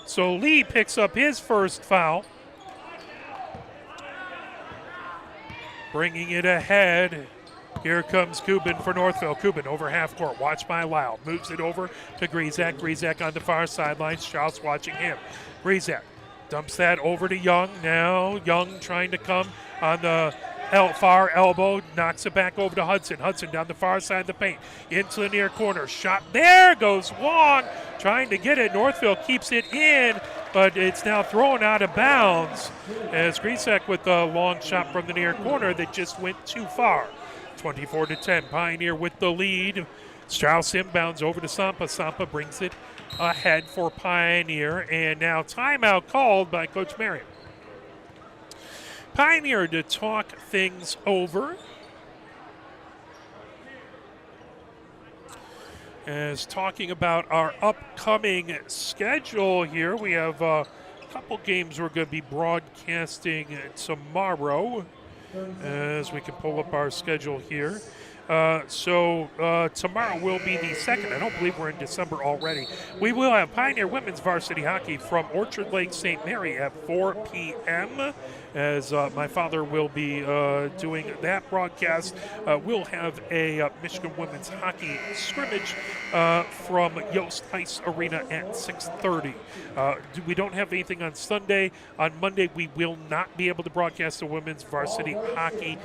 So Lee picks up his first foul. Bringing it ahead. Here comes Kubin for Northville. Kubin over half court, watched by Lyle. Moves it over to Griesick. Griesick on the far sideline. Strauss watching him. Griesick dumps that over to Young. Now Young trying to come on the far elbow. Knocks it back over to Hudson. Hudson down the far side of the paint. Into the near corner. Shot there goes Wong. Trying to get it. Northville keeps it in. but it's now thrown out of bounds as Grisek with a long shot from the near corner that just went too far. 24-10, Pioneer with the lead. Strauss inbounds over to Sampa. Sampa brings it ahead for Pioneer, and now timeout called by Coach Merriam. Pioneer to talk things over. As talking about our upcoming schedule here, we have a couple games we're going to be broadcasting tomorrow as we can pull up our schedule here. Tomorrow will be the second. I don't believe we're in December already. We will have Pioneer Women's Varsity Hockey from Orchard Lake St. Mary at 4 p.m. as my father will be doing that broadcast. We'll have a Michigan Women's Hockey scrimmage from Yost Ice Arena at 6:30. We don't have anything on Sunday. On Monday, we will not be able to broadcast the Women's Varsity Hockey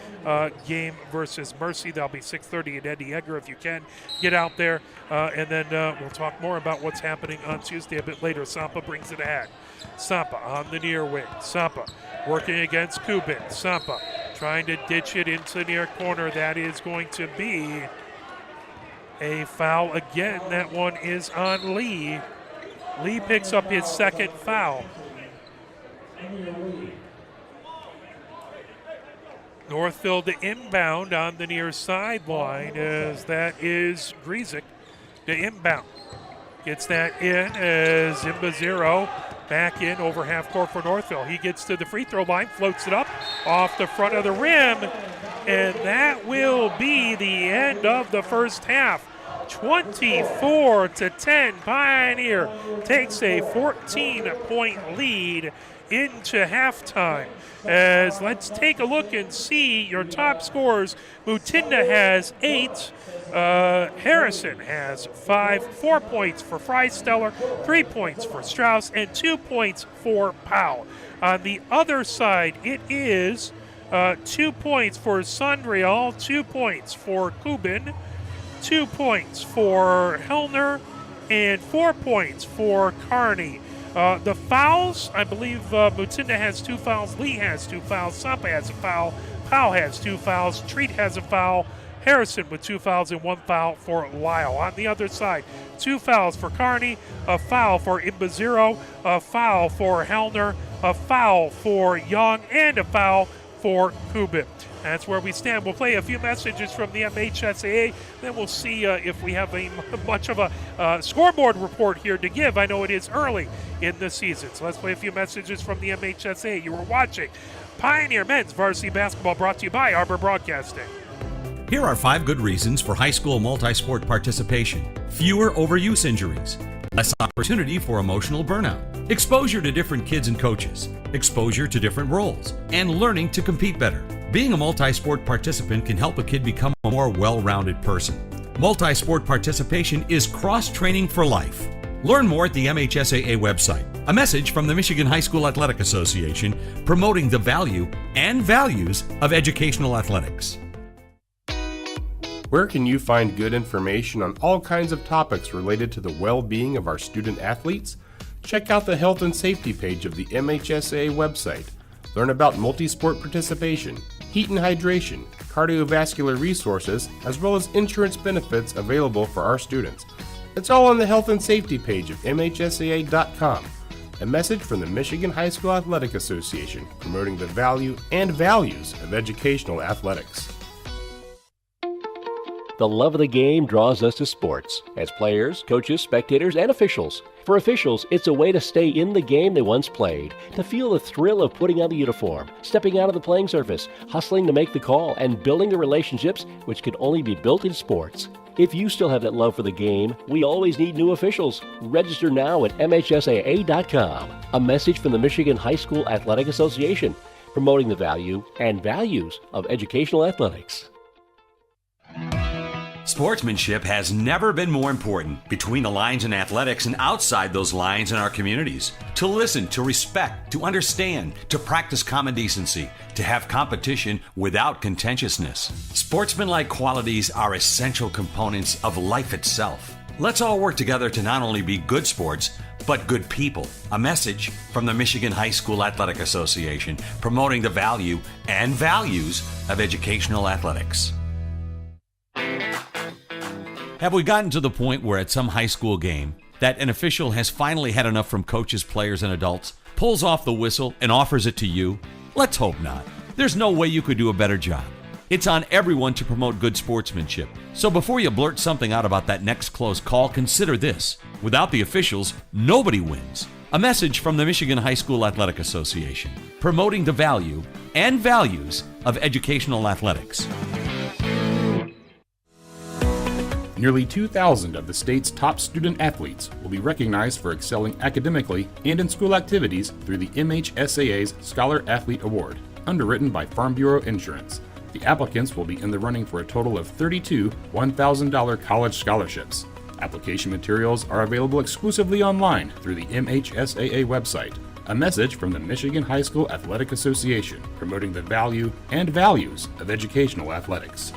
game versus Mercy. That'll be 6:30 at Eddie Egger if you can get out there. And then we'll talk more about what's happening on Tuesday a bit later. Sampa brings it ahead. Sampa on the near wing. Sampa working against Kubin. Sampa trying to ditch it into the near corner. That is going to be a foul again. That one is on Lee. Lee picks up his second foul. Northville to inbound on the near sideline as that is Grisek to inbound. Gets that in as Imbazero back in over half court for Northville. He gets to the free throw line, floats it up off the front of the rim, and that will be the end of the first half. 24-10, Pioneer takes a 14-point lead into halftime. As let's take a look and see your top scorers. Mutinda has 8. Harrison has 5. 4 points for Freisteller, 3 points for Strauss, and 2 points for Powell. On the other side, it is 2 points for Sundriel, 2 points for Kubin, 2 points for Hellner, and 4 points for Carney. The fouls, I believe Mutinda has 2 fouls, Lee has 2 fouls, Sampa has a foul, Powell has 2 fouls, Treat has a foul, Harrison with 2 fouls and 1 foul for Lyle. On the other side, 2 fouls for Carney, a foul for Imbazero, a foul for Hellner, a foul for Young, and a foul for Kubin. That's where we stand. We'll play a few messages from the MHSAA. Then we'll see if we have much of a scoreboard report here to give. I know it is early in the season. So let's play a few messages from the MHSAA. You were watching Pioneer Men's Varsity Basketball, brought to you by Arbor Broadcasting. Here are 5 good reasons for high school multi-sport participation. Fewer overuse injuries. Less opportunity for emotional burnout. Exposure to different kids and coaches. Exposure to different roles. And learning to compete better. Being a multi-sport participant can help a kid become a more well-rounded person. Multi-sport participation is cross-training for life. Learn more at the MHSAA website. A message from the Michigan High School Athletic Association promoting the value and values of educational athletics. Where can you find good information on all kinds of topics related to the well-being of our student athletes? Check out the health and safety page of the MHSAA website. Learn about multi-sport participation, heat and hydration, cardiovascular resources, as well as insurance benefits available for our students. It's all on the health and safety page of MHSAA.com. A message from the Michigan High School Athletic Association promoting the value and values of educational athletics. The love of the game draws us to sports, as players, coaches, spectators, and officials. For officials, it's a way to stay in the game they once played, to feel the thrill of putting on the uniform, stepping out of the playing surface, hustling to make the call, and building the relationships which can only be built in sports. If you still have that love for the game, we always need new officials. Register now at MHSAA.com. A message from the Michigan High School Athletic Association, promoting the value and values of educational athletics. Sportsmanship has never been more important between the lines in athletics and outside those lines in our communities. To listen, to respect, to understand, to practice common decency, to have competition without contentiousness. Sportsmanlike qualities are essential components of life itself. Let's all work together to not only be good sports, but good people. A message from the Michigan High School Athletic Association promoting the value and values of educational athletics. Have we gotten to the point where at some high school game that an official has finally had enough from coaches, players, and adults, pulls off the whistle, and offers it to you? Let's hope not. There's no way you could do a better job. It's on everyone to promote good sportsmanship. So before you blurt something out about that next close call, consider this. Without the officials, nobody wins. A message from the Michigan High School Athletic Association, promoting the value and values of educational athletics. Nearly 2,000 of the state's top student athletes will be recognized for excelling academically and in school activities through the MHSAA's Scholar Athlete Award, underwritten by Farm Bureau Insurance. The applicants will be in the running for a total of 32 $1,000 college scholarships. Application materials are available exclusively online through the MHSAA website. A message from the Michigan High School Athletic Association, promoting the value and values of educational athletics.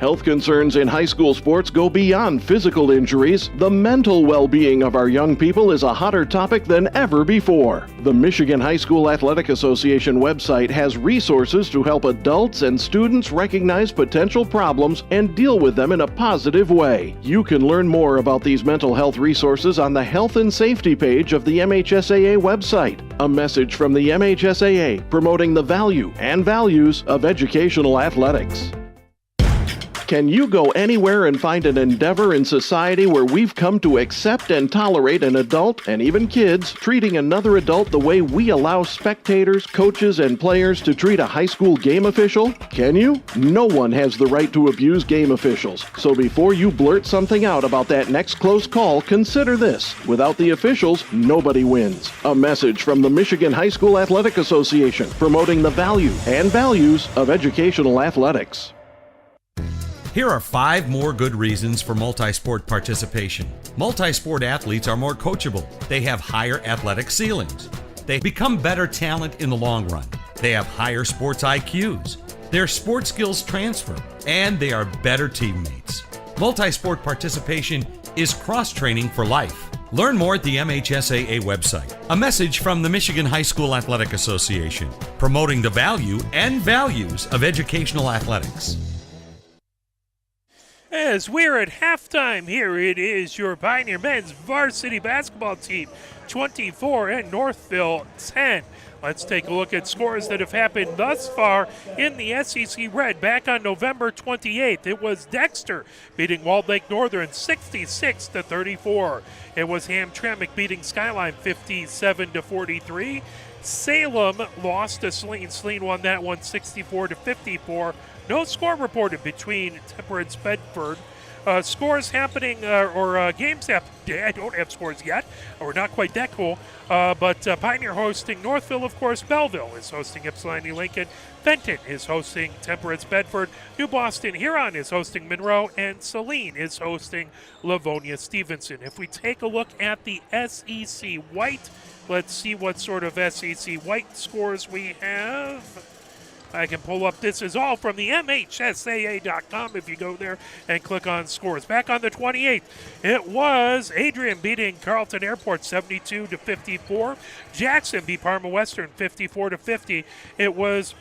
Health concerns in high school sports go beyond physical injuries. The mental well-being of our young people is a hotter topic than ever before. The Michigan High School Athletic Association website has resources to help adults and students recognize potential problems and deal with them in a positive way. You can learn more about these mental health resources on the Health and Safety page of the MHSAA website. A message from the MHSAA promoting the value and values of educational athletics. Can you go anywhere and find an endeavor in society where we've come to accept and tolerate an adult, and even kids, treating another adult the way we allow spectators, coaches, and players to treat a high school game official? Can you? No one has the right to abuse game officials. So before you blurt something out about that next close call, consider this. Without the officials, nobody wins. A message from the Michigan High School Athletic Association, promoting the value and values of educational athletics. Here are 5 more good reasons for multi-sport participation. Multi-sport athletes are more coachable. They have higher athletic ceilings. They become better talent in the long run. They have higher sports IQs. Their sports skills transfer, and they are better teammates. Multi-sport participation is cross-training for life. Learn more at the MHSAA website. A message from the Michigan High School Athletic Association, promoting the value and values of educational athletics. As we're at halftime, here it is your Pioneer men's varsity basketball team, 24 and Northville 10. Let's take a look at scores that have happened thus far in the SEC Red. Back on November 28th, it was Dexter beating Walled Lake Northern 66-34. It was Hamtramck beating Skyline 57-43. Salem lost to Saline. Saline won that one 64-54. No score reported between Temperance Bedford. Scores happening, games happening. I don't have scores yet. We're not quite that cool. But Pioneer hosting Northville, of course. Belleville is hosting Ypsilanti Lincoln. Fenton is hosting Temperance Bedford. New Boston Huron is hosting Monroe. And Saline is hosting Livonia Stevenson. If we take a look at the SEC White, let's see what sort of SEC White scores we have. I can pull up. This is all from the MHSAA.com if you go there and click on scores. Back on the 28th, it was Adrian beating Carleton Airport 72-54. Jackson beat Parma Western 54-50. It was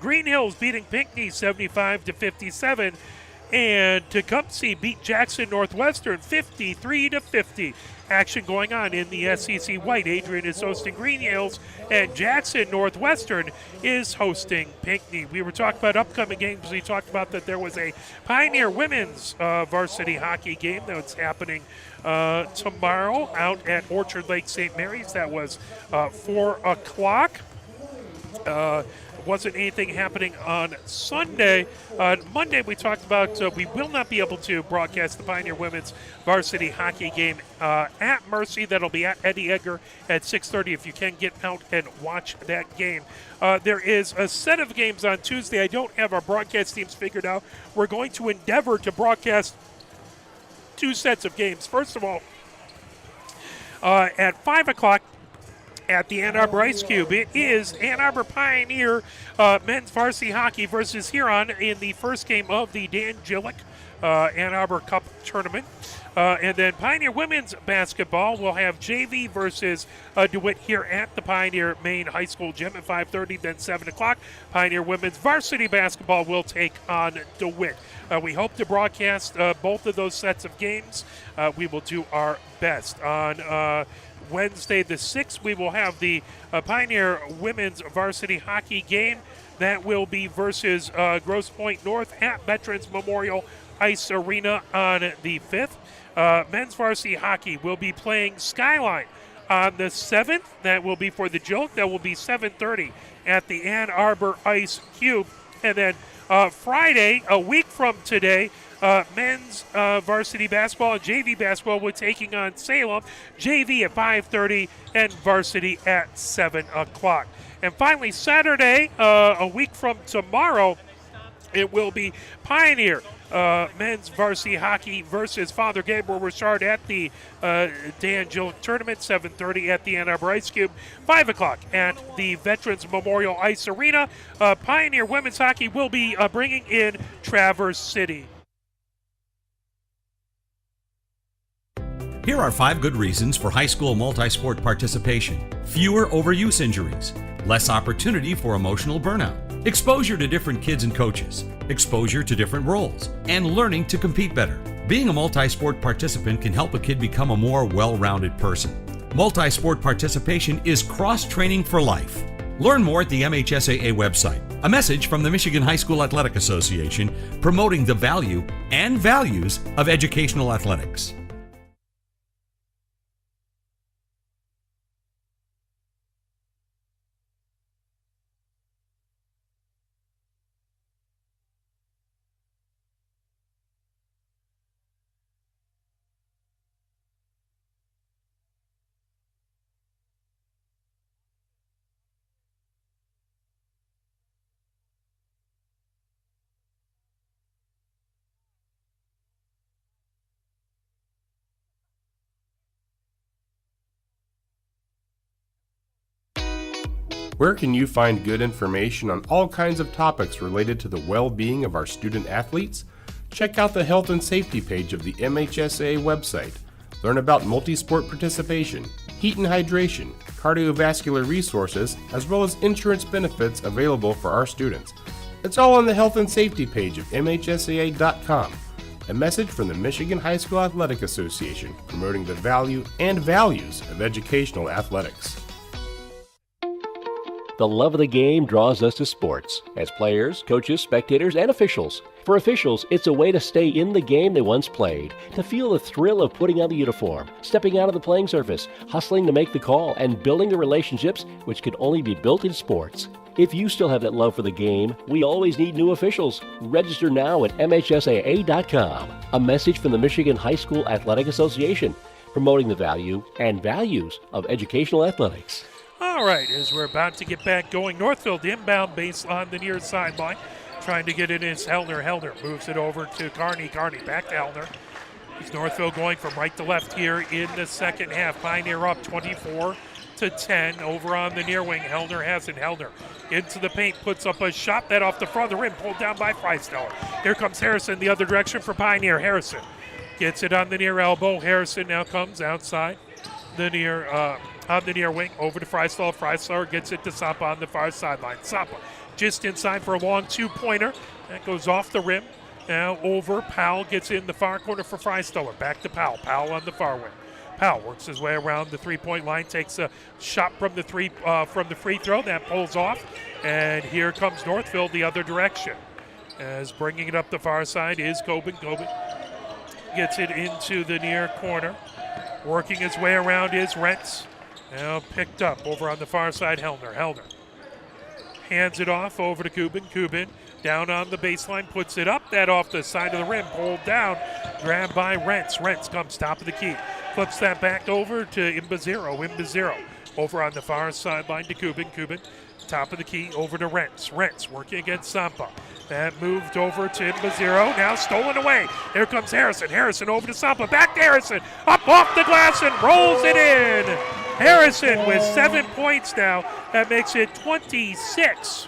Green Hills beating Pinckney 75-57. And Tecumseh beat Jackson Northwestern 53-50. Action going on in the SEC White. Adrian is hosting Green Hills, and Jackson Northwestern is hosting Pinckney. We were talking about upcoming games. We talked about that there was a Pioneer women's varsity hockey game that's happening tomorrow out at Orchard Lake St. Mary's. That was 4 o'clock. Wasn't anything happening on Sunday. Monday, we talked about we will not be able to broadcast the Pioneer women's varsity hockey game at Mercy. That'll be at Eddie Edgar at 6:30 if you can get out and watch that game. There is a set of games on Tuesday. I don't have our broadcast teams figured out. We're going to endeavor to broadcast 2 sets of games. First of all, at 5 o'clock, at the Ann Arbor Ice Cube, it is Ann Arbor Pioneer men's varsity hockey versus Huron in the first game of the Dan Gillick Ann Arbor Cup tournament. And then Pioneer women's basketball will have JV versus DeWitt here at the Pioneer Main High School gym at 5:30, then 7 o'clock. Pioneer women's varsity basketball will take on DeWitt. We hope to broadcast both of those sets of games. We will do our best. On Wednesday the 6th, we will have the Pioneer women's varsity hockey game. That will be versus Grosse Pointe North at Veterans Memorial Ice Arena on the 5th. Men's varsity hockey will be playing Skyline on the 7th. That will be for the joke. That will be 7:30 at the Ann Arbor Ice Cube. And then Friday, a week from today, men's varsity basketball and JV basketball will be taking on Salem. JV at 5:30 and varsity at 7 o'clock. And finally, Saturday, a week from tomorrow, it will be Pioneer men's varsity hockey versus Father Gabriel Richard at the Dan Jill tournament, 7:30 at the Ann Arbor Ice Cube, 5 o'clock at the Veterans Memorial Ice Arena. Pioneer women's hockey will be bringing in Traverse City. Here are 5 good reasons for high school multi-sport participation. Fewer overuse injuries, less opportunity for emotional burnout, exposure to different kids and coaches, exposure to different roles, and learning to compete better. Being a multi-sport participant can help a kid become a more well-rounded person. Multi-sport participation is cross-training for life. Learn more at the MHSAA website. A message from the Michigan High School Athletic Association promoting the value and values of educational athletics. Where can you find good information on all kinds of topics related to the well-being of our student athletes? Check out the health and safety page of the MHSAA website. Learn about multi-sport participation, heat and hydration, cardiovascular resources, as well as insurance benefits available for our students. It's all on the health and safety page of MHSAA.com. A message from the Michigan High School Athletic Association promoting the value and values of educational athletics. The love of the game draws us to sports, as players, coaches, spectators, and officials. For officials, it's a way to stay in the game they once played, to feel the thrill of putting on the uniform, stepping out of the playing surface, hustling to make the call, and building the relationships which can only be built in sports. If you still have that love for the game, we always need new officials. Register now at MHSAA.com. A message from the Michigan High School Athletic Association, promoting the value and values of educational athletics. All right, as we're about to get back going, Northville inbound base on the near sideline. Trying to get it in Hellner. Hellner moves it over to Carney. Carney back to Hellner. It's Northville going from right to left here in the second half. Pioneer up 24-10 over on the near wing. Hellner has it. Hellner into the paint, puts up a shot that off the front of the rim, pulled down by Freisteller. Here comes Harrison the other direction for Pioneer. Harrison gets it on the near elbow. Harrison now comes outside the near on the near wing over to Freisteller. Freisteller gets it to Sampa on the far sideline. Sampa just inside for a long two-pointer. That goes off the rim. Now over. Powell gets in the far corner for Freisteller. Back to Powell. Powell on the far wing. Powell works his way around the three-point line, takes a shot from the free throw. That pulls off. And here comes Northville the other direction. As bringing it up the far side is Coben. Coben gets it into the near corner. Working his way around is Rentz. Now picked up over on the far side, Hellner. Hellner hands it off over to Kubin. Kubin down on the baseline, puts it up. That off the side of the rim, pulled down, grabbed by Rentz. Rentz comes top of the key, flips that back over to Imbazero. Imbazero over on the far sideline to Kubin. Kubin top of the key over to Rentz. Rentz working against Sampa. That moved over to Imbazero, now stolen away. Here comes Harrison. Harrison over to Sampa, back to Harrison, up off the glass and rolls it in. Harrison with 7 points now. That makes it 26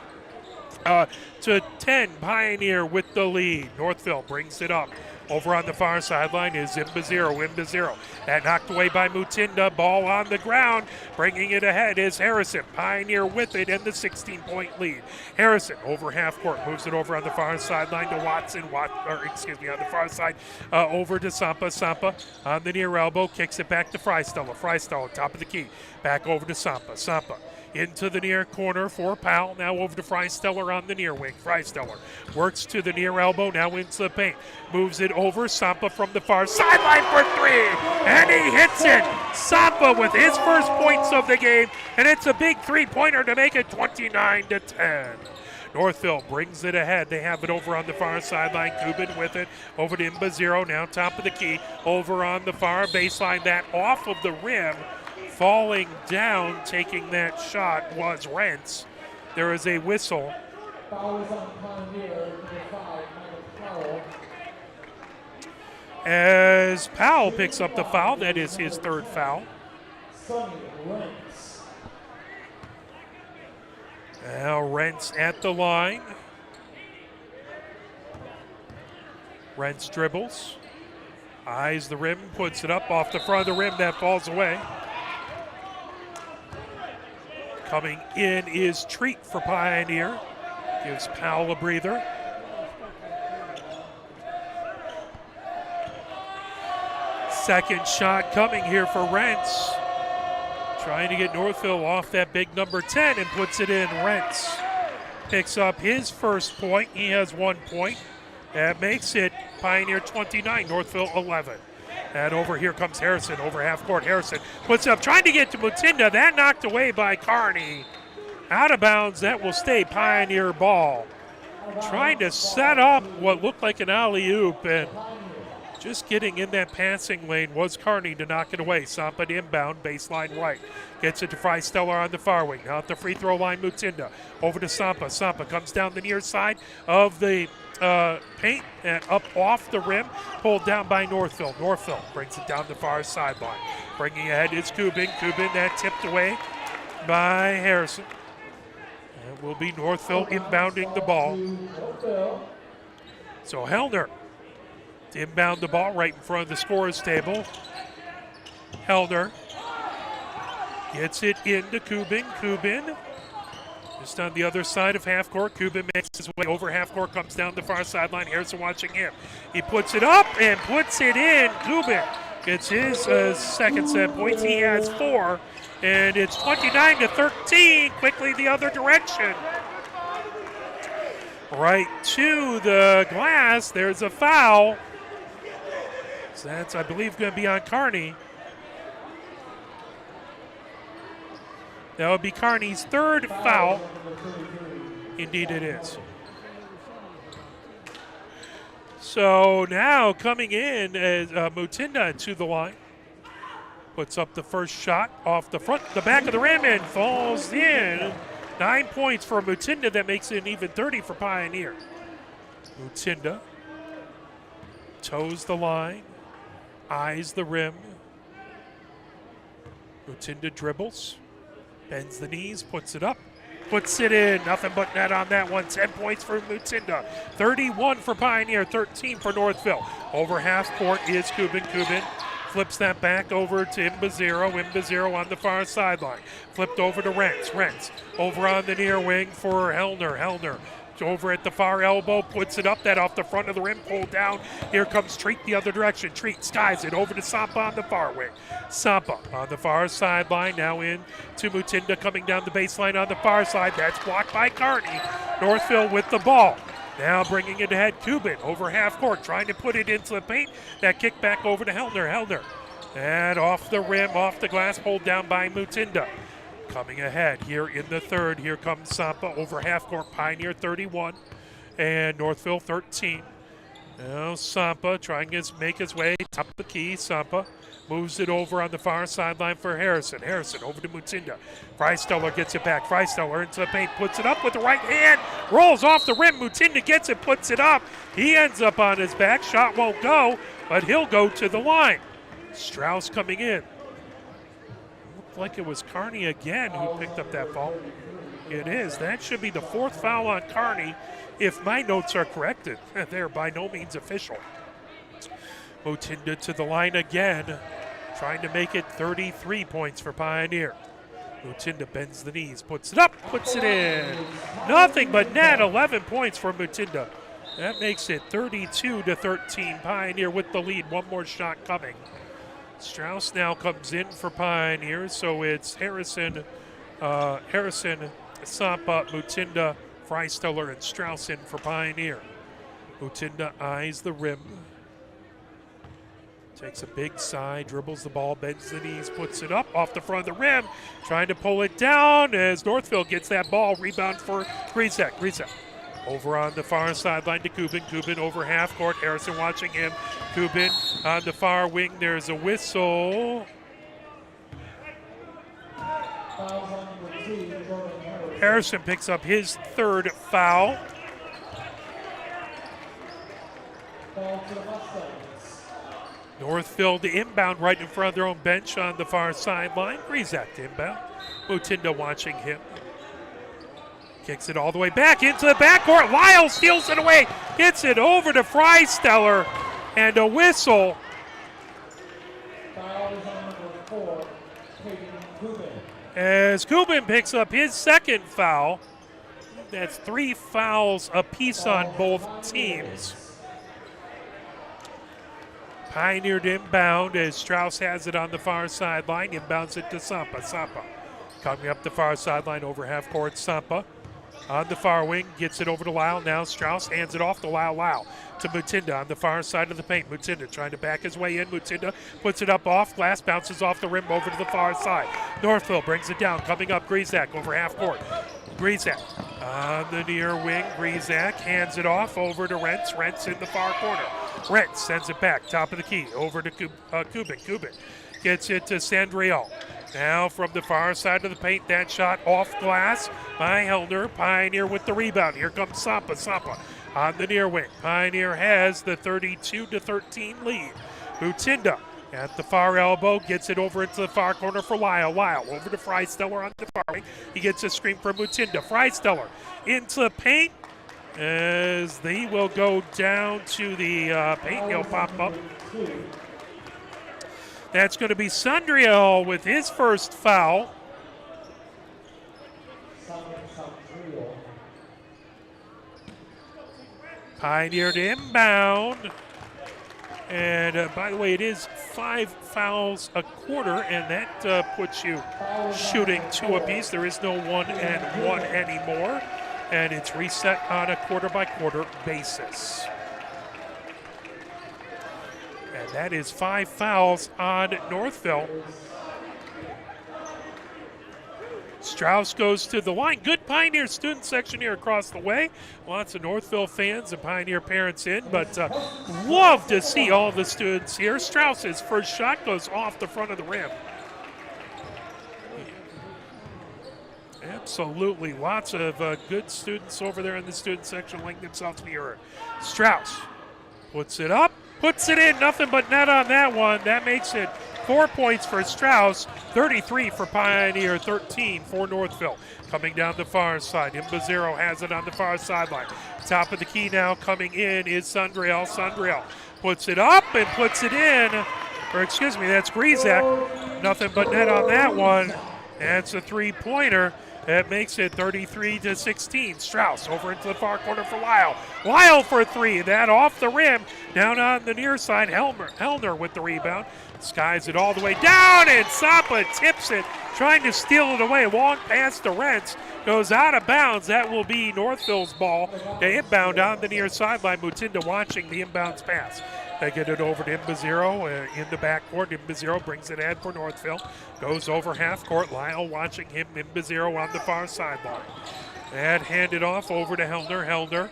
to 10. Pioneer with the lead. Northville brings it up Over on the far sideline is Imbaziro. That knocked away by Mutinda. Ball on the ground. Bringing it ahead is Harrison. Pioneer with it and the 16-point lead. Harrison over half court. Moves it over on the far sideline to Watson. On the far side over to Sampa. Sampa on the near elbow. Kicks it back to Freisteller. Freisteller top of the key. Back over to Sampa. Sampa into the near corner for Powell. Now over to Freisteller on the near wing. Freisteller works to the near elbow. Now into the paint. Moves it over. Sampa from the far sideline for three. And he hits it. Sampa with his first points of the game. And it's a big three-pointer to make it 29-10. Northville brings it ahead. They have it over on the far sideline. Kubin with it. Over to Imbaziro. Now top of the key. Over on the far baseline. That off of the rim. Falling down, taking that shot was Rentz. There is a whistle. Foul is on Pioneer, number 5, Michael Powell. As Powell picks up the foul, that is his third foul. Sonny Rentz. Now Rentz at the line. Rentz dribbles. Eyes the rim, puts it up off the front of the rim, that falls away. Coming in is Treat for Pioneer. Gives Powell a breather. Second shot coming here for Rentz. Trying to get Northville off that big number 10 and puts it in. Rentz picks up his first point. He has 1 point. That makes it Pioneer 29, Northville 11. And over here comes Harrison, over half court. Harrison puts up, trying to get to Mutinda. That knocked away by Carney. Out of bounds, that will stay Pioneer ball. Trying to set up what looked like an alley-oop, and just getting in that passing lane was Carney to knock it away. Sampa inbound, baseline right. Gets it to Freisteller on the far wing. Now at the free throw line, Mutinda. Over to Sampa. Sampa comes down the near side of the paint and up off the rim, pulled down by Northville. Northville brings it down the far sideline. Bringing ahead is Kubin. Kubin, that tipped away by Harrison. It will be Northville inbounding the ball. So Hellner to inbound the ball right in front of the scorer's table. Hellner gets it into Kubin. Kubin just on the other side of half court. Kubin makes his way over half court, comes down the far sideline. Harrison watching him. He puts it up and puts it in. Kubin gets his second set points. He has 4, and it's 29-13. Quickly the other direction. Right to the glass. There's a foul. So that's, I believe, going to be on Carney. That would be Carney's third foul. Indeed it is. So now coming in as Mutinda to the line. Puts up the first shot off the front, the back of the rim, and falls in. 9 points for Mutinda. That makes it an even 30 for Pioneer. Mutinda toes the line, eyes the rim. Mutinda dribbles. Bends the knees, puts it up, puts it in. Nothing but net on that one. 10 points for Mutinda. 31 for Pioneer, 13 for Northville. Over half court is Kubin. Kubin flips that back over to Imbaziro. Imbaziro on the far sideline. Flipped over to Rentz. Rentz over on the near wing for Hellner. Hellner over at the far elbow, puts it up, that off the front of the rim, pulled down. Here comes Treat the other direction. Treat skies it over to Sampa on the far wing. Sampa on the far sideline, now in to Mutinda coming down the baseline on the far side. That's blocked by Carney. Northville with the ball. Now bringing it ahead, Kubin over half court, trying to put it into the paint. That kick back over to Hellner. Hellner. And off the rim, off the glass, pulled down by Mutinda. Coming ahead here in the third, here comes Sampa over half court. Pioneer 31 and Northville 13. Now Sampa trying to make his way top of the key. Sampa moves it over on the far sideline for Harrison. Harrison over to Mutinda. Freisteller gets it back. Freisteller into the paint, puts it up with the right hand, rolls off the rim. Mutinda gets it, puts it up. He ends up on his back. Shot won't go, but he'll go to the line. Strauss coming in. Like it was Carney again who picked up that foul. It is. That should be the fourth foul on Carney if my notes are corrected. They're by no means official. Mutinda to the line again, trying to make it 33 points for Pioneer. Mutinda bends the knees, puts it up, puts it in. Nothing but net, 11 points for Mutinda. That makes it 32-13. Pioneer with the lead. One more shot coming. Strauss now comes in for Pioneer, so it's Harrison, Sampa, Mutinda, Freisteller, and Strauss in for Pioneer. Mutinda eyes the rim. Takes a big sigh, dribbles the ball, bends the knees, puts it up off the front of the rim, trying to pull it down as Northville gets that ball. Rebound for Grizek. Grizek over on the far sideline to Kubin. Kubin over half court. Harrison watching him. Kubin on the far wing. There's a whistle. Harrison picks up his third foul. Northville to inbound right in front of their own bench on the far sideline. Grizek to inbound. Mutinda watching him. Kicks it all the way back into the backcourt. Lyle steals it away. Gets it over to Freisteller. And a whistle. As Kubin picks up his second foul. That's 3 fouls apiece on both teams. Pioneer to inbound as Strauss has it on the far sideline. Inbounds it to Sampa. Sampa coming up the far sideline over half court. Sampa on the far wing gets it over to Lyle. Now Strauss hands it off to Lyle. Lyle to Mutinda on the far side of the paint. Mutinda trying to back his way in. Mutinda puts it up off glass, bounces off the rim over to the far side. Northville brings it down. Coming up Grizek over half court. Grizek on the near wing. Grizek hands it off over to Rentz. Rentz in the far corner. Rentz sends it back, top of the key, over to Kubin. Kubin gets it to Sandriel. Now from the far side of the paint, that shot off glass by Hellner. Pioneer with the rebound. Here comes Sampa. Sampa on the near wing. Pioneer has the 32-13 lead. Mutinda at the far elbow, gets it over into the far corner for Lyle. Lyle over to Freisteller on the far wing. He gets a screen from Mutinda. Freisteller into the paint as they will go down to the paint. He'll pop up. That's going to be Sandriel with his first foul. Pioneer to inbound. And by the way, it is 5 fouls a quarter, and that puts you shooting 2 apiece. There is no 1-and-1 anymore, and it's reset on a quarter-by-quarter basis. And that is 5 fouls on Northville. Strauss goes to the line. Good Pioneer student section here across the way. Lots of Northville fans and Pioneer parents in, but love to see all the students here. Strauss's first shot goes off the front of the rim. Absolutely. Lots of good students over there in the student section linking themselves to the earth. Strauss puts it up, puts it in. Nothing but net on that one. That makes it 4 points for Strauss, 33 for Pioneer, 13 for Northville. Coming down the far side, Imbazero has it on the far sideline. Top of the key now coming in is Sandriel. Sandriel puts it up and puts it in. Or excuse me, that's Grizek. Nothing but net on that one. That's a 3-pointer. That makes it 33-16. Strauss over into the far corner for Lyle. Lyle for 3. That off the rim. Down on the near side. Hellner with the rebound. Skies it all the way down, and Sampa tips it, trying to steal it away. Long pass to Rentz. Goes out of bounds. That will be Northville's ball. They inbound on the near sideline. Mutinda watching the inbounds pass. They get it over to Imbazero in the backcourt. Imbazero brings it in for Northville. Goes over half court. Lyle watching him. Imbazero on the far sideline. And handed off over to Hellner. Hellner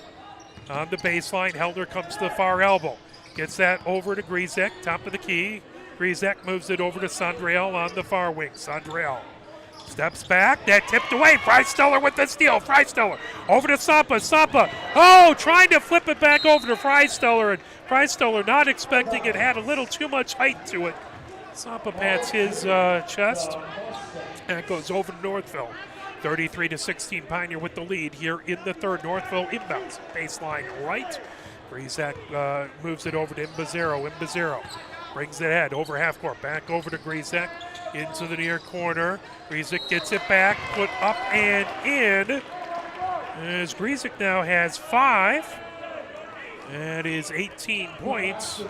on the baseline. Hellner comes to the far elbow. Gets that over to Grizek, top of the key. Grizek moves it over to Sandriel on the far wing. Sandriel steps back. That tipped away. Freisteller with the steal. Freisteller over to Sampa. Sampa, trying to flip it back over to Freisteller. And Freisteller not expecting it. Had a little too much height to it. Sampa pats his chest. And it goes over to Northville. 33-16, Pioneer with the lead here in the third. Northville inbounds. Baseline right. Grizak moves it over to Imbazero. Imbazero brings it ahead over half court. Back over to Grizak into the near corner. Grizak gets it back, put up and in. As Grizak now has 5. That is 18 points.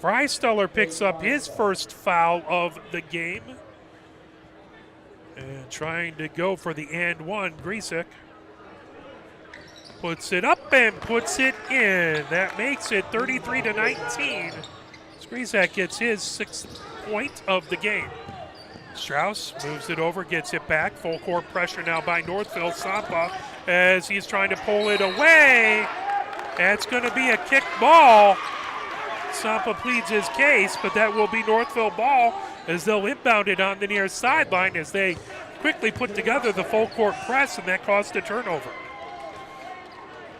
Freisteller picks up his first foul of the game. And trying to go for the and one, Grizak puts it up and puts it in. That makes it 33-19. Grizak gets his 6th point of the game. Strauss moves it over, gets it back. Full court pressure now by Northville. Sampa as he's trying to pull it away. That's going to be a kick ball. Sampa pleads his case, but that will be Northville ball as they'll inbound it on the near sideline as they quickly put together the full court press, and that caused a turnover.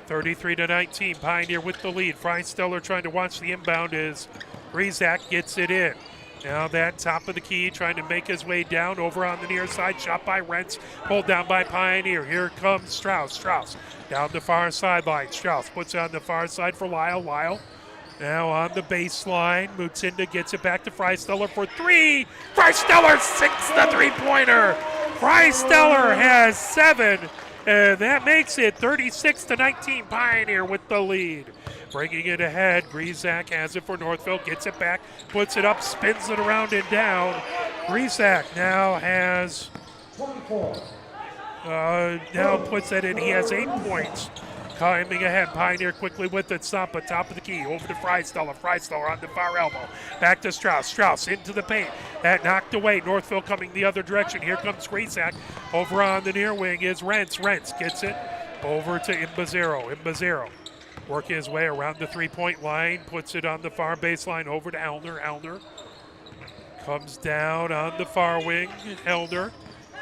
33-19, Pioneer with the lead. Freisteller trying to watch the inbound as Grizak gets it in. Now that top of the key trying to make his way down over on the near side. Shot by Rentz, pulled down by Pioneer. Here comes Strauss. Strauss down the far sideline. Strauss puts it on the far side for Lyle. Lyle now on the baseline. Mutinda gets it back to Freisteller for 3. Freisteller sinks the three-pointer. Freisteller has 7. And that makes it 36-19, Pioneer with the lead. Bringing it ahead, Grizak has it for Northville, gets it back, puts it up, spins it around and down. Grizak now has, now puts that in, he has 8 points. Coming ahead, Pioneer quickly with it, Sampa, top of the key, over to Freisteller. Freisteller on the far elbow, back to Strauss. Strauss into the paint, that knocked away. Northville coming the other direction. Here comes Grizak. Over on the near wing is Rentz. Rentz gets it over to Imbazero. Imbazero working his way around the three-point line, puts it on the far baseline over to Elner. Elner comes down on the far wing. Elner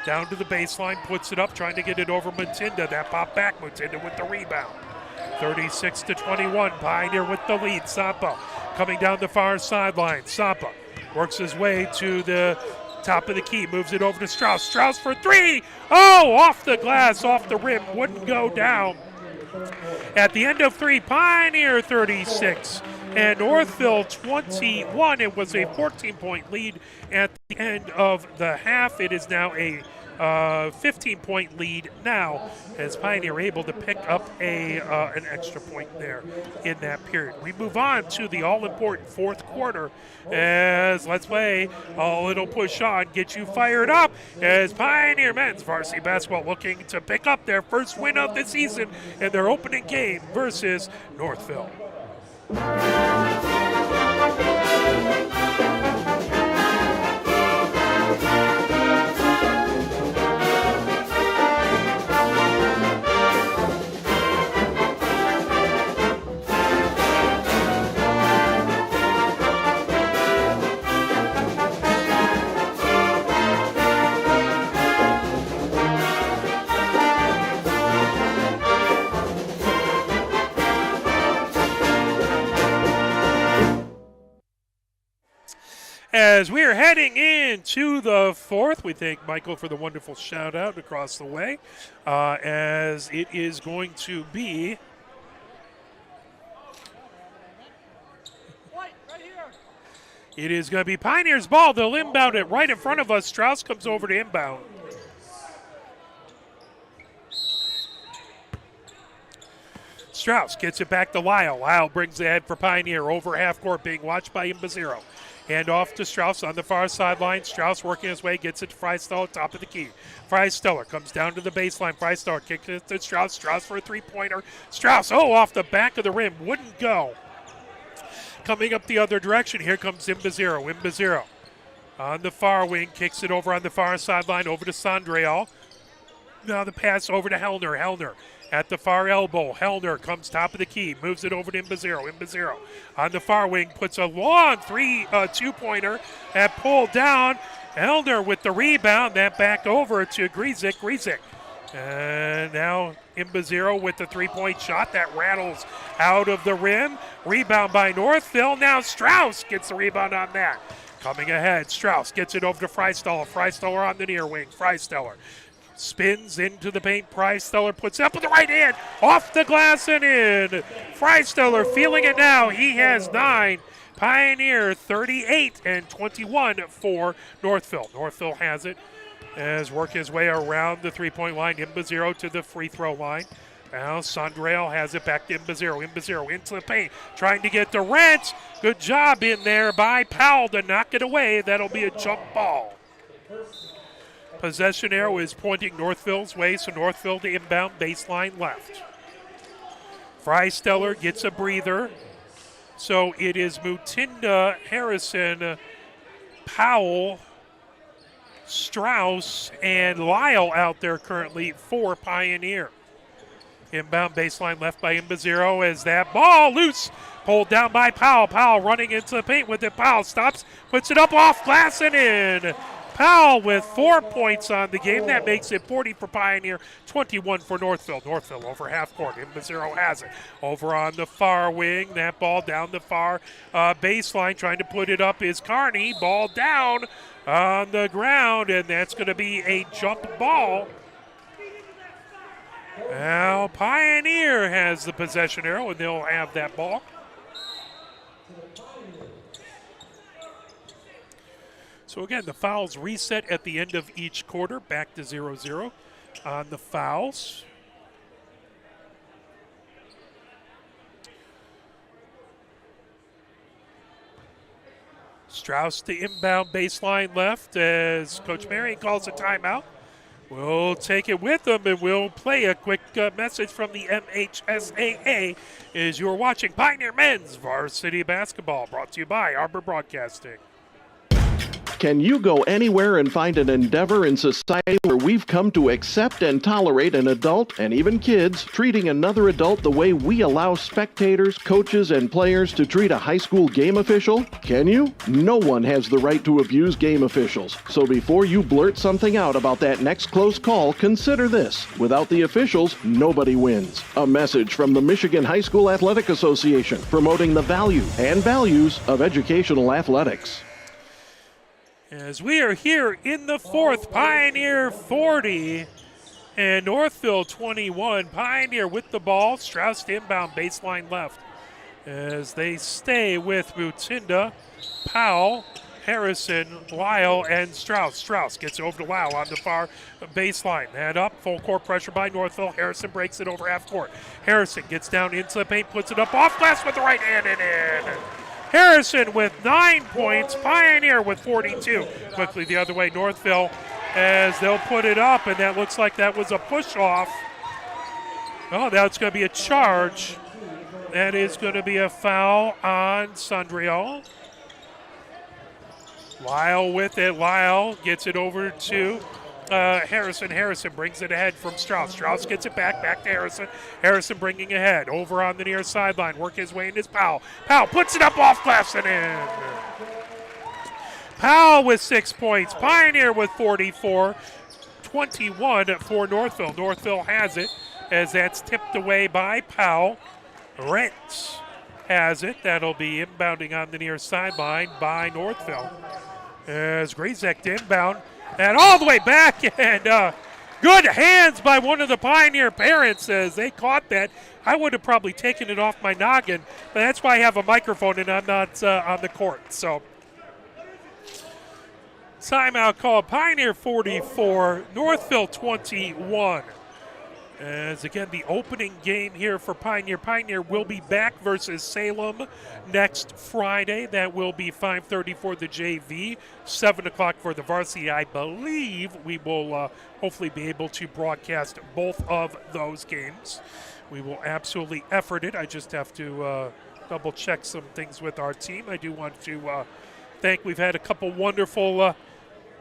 down to the baseline, puts it up, trying to get it over Mutinda. That pop back, Mutinda with the rebound. 36-21, Pioneer with the lead. Sampa coming down the far sideline. Sampa works his way to the top of the key, moves it over to Strauss. Strauss for 3. Oh, off the glass, off the rim, wouldn't go down. At the end of 3, Pioneer 36 and Northville 21. It was a 14-point lead at the end of the half. It is now a 15-point lead now as Pioneer able to pick up an extra point there in that period. We move on to the all-important fourth quarter as let's play a little push on, get you fired up as Pioneer men's varsity basketball looking to pick up their first win of the season in their opening game versus Northville. As we are heading into the fourth, we thank Michael for the wonderful shout out across the way. As it is going to be it is going to be Pioneer's ball. They'll inbound it right in front of us. Strauss comes over to inbound. Strauss gets it back to Lyle. Lyle brings the head for Pioneer over half court, being watched by Imbazero. Hand off to Strauss on the far sideline. Strauss working his way, gets it to Freisteller, top of the key. Freisteller comes down to the baseline. Freisteller kicks it to Strauss. Strauss for a three-pointer. Strauss, off the back of the rim. Wouldn't go. Coming up the other direction, here comes Imbazero. Imbazero on the far wing, kicks it over on the far sideline, over to Sandreal. Now the pass over to Hellner. Hellner at the far elbow. Hellner comes top of the key, moves it over to Imbazero. Imbazero on the far wing puts a long two-pointer that pulled down. Hellner with the rebound, that back over to Grizak. Grizak. And now Imbazero with the three-point shot that rattles out of the rim. Rebound by Northville. Now Strauss gets the rebound on that. Coming ahead, Strauss gets it over to Freisteller. Freisteller on the near wing. Freisteller Spins into the paint. Freisteller puts it up with the right hand. Off the glass and in. Freisteller feeling it now. He has 9. Pioneer 38 and 21 for Northville. Northville has it as work his way around the three-point line. Imbazero to the free throw line. Now Sandrail has it back to Imbazero. Imbazero into the paint, trying to get Durant. Good job in there by Powell to knock it away. That'll be a jump ball. Possession arrow is pointing Northville's way, so Northville to inbound baseline left. Freisteller gets a breather. So it is Mutinda, Harrison, Powell, Strauss, and Lyle out there currently for Pioneer. Inbound baseline left by Imbazero as that ball loose, pulled down by Powell. Powell running into the paint with it. Powell stops, puts it up off glass and in. Powell with 4 points on the game. That makes it 40 for Pioneer, 21 for Northville. Northville over half court. Imbazero has it. Over on the far wing. That ball down the far baseline. Trying to put it up is Carney. Ball down on the ground, and that's going to be a jump ball. Now Pioneer has the possession arrow, and they'll have that ball. So again, the fouls reset at the end of each quarter, back to 0-0 on the fouls. Strauss to inbound baseline left as Coach Marion calls a timeout. We'll take it with them, and we'll play a quick message from the MHSAA as you're watching Pioneer Men's Varsity Basketball, brought to you by Arbor Broadcasting. Can you go anywhere and find an endeavor in society where we've come to accept and tolerate an adult, and even kids, treating another adult the way we allow spectators, coaches, and players to treat a high school game official? Can you? No one has the right to abuse game officials. So before you blurt something out about that next close call, consider this. Without the officials, nobody wins. A message from the Michigan High School Athletic Association, promoting the value and values of educational athletics. As we are here in the fourth, Pioneer 40 and Northville 21. Pioneer with the ball. Strauss to inbound baseline left as they stay with Mutinda, Powell, Harrison, Lyle, and Strauss. Strauss gets over to Lyle on the far baseline. Head up, full court pressure by Northville. Harrison breaks it over half court. Harrison gets down into the paint, puts it up off glass with the right hand and in. Harrison with 9 points. Pioneer with 42. Quickly the other way, Northville, as they'll put it up, and that looks like that was a push-off. Oh, that's going to be a charge. That is going to be a foul on Sandriel. Lyle with it. Lyle gets it over to Harrison. Harrison brings it ahead from Strauss. Strauss gets it back to Harrison. Harrison bringing ahead. Over on the near sideline. Work his way in his Powell. Powell puts it up off glass and in. Powell with 6 points. Pioneer with 44. 21 for Northville. Northville has it as that's tipped away by Powell. Rentz has it. That'll be inbounding on the near sideline by Northville. As Grazek to inbound. And all the way back, and good hands by one of the Pioneer parents as they caught that. I would have probably taken it off my noggin, but that's why I have a microphone and I'm not on the court. So, timeout call, Pioneer 44, Northville 21. As again, the opening game here for Pioneer. Pioneer will be back versus Salem next Friday. That will be 5:30 for the JV, 7 o'clock for the varsity. I believe we will hopefully be able to broadcast both of those games. We will absolutely effort it. I just have to double check some things with our team. I do want to thank, we've had a couple wonderful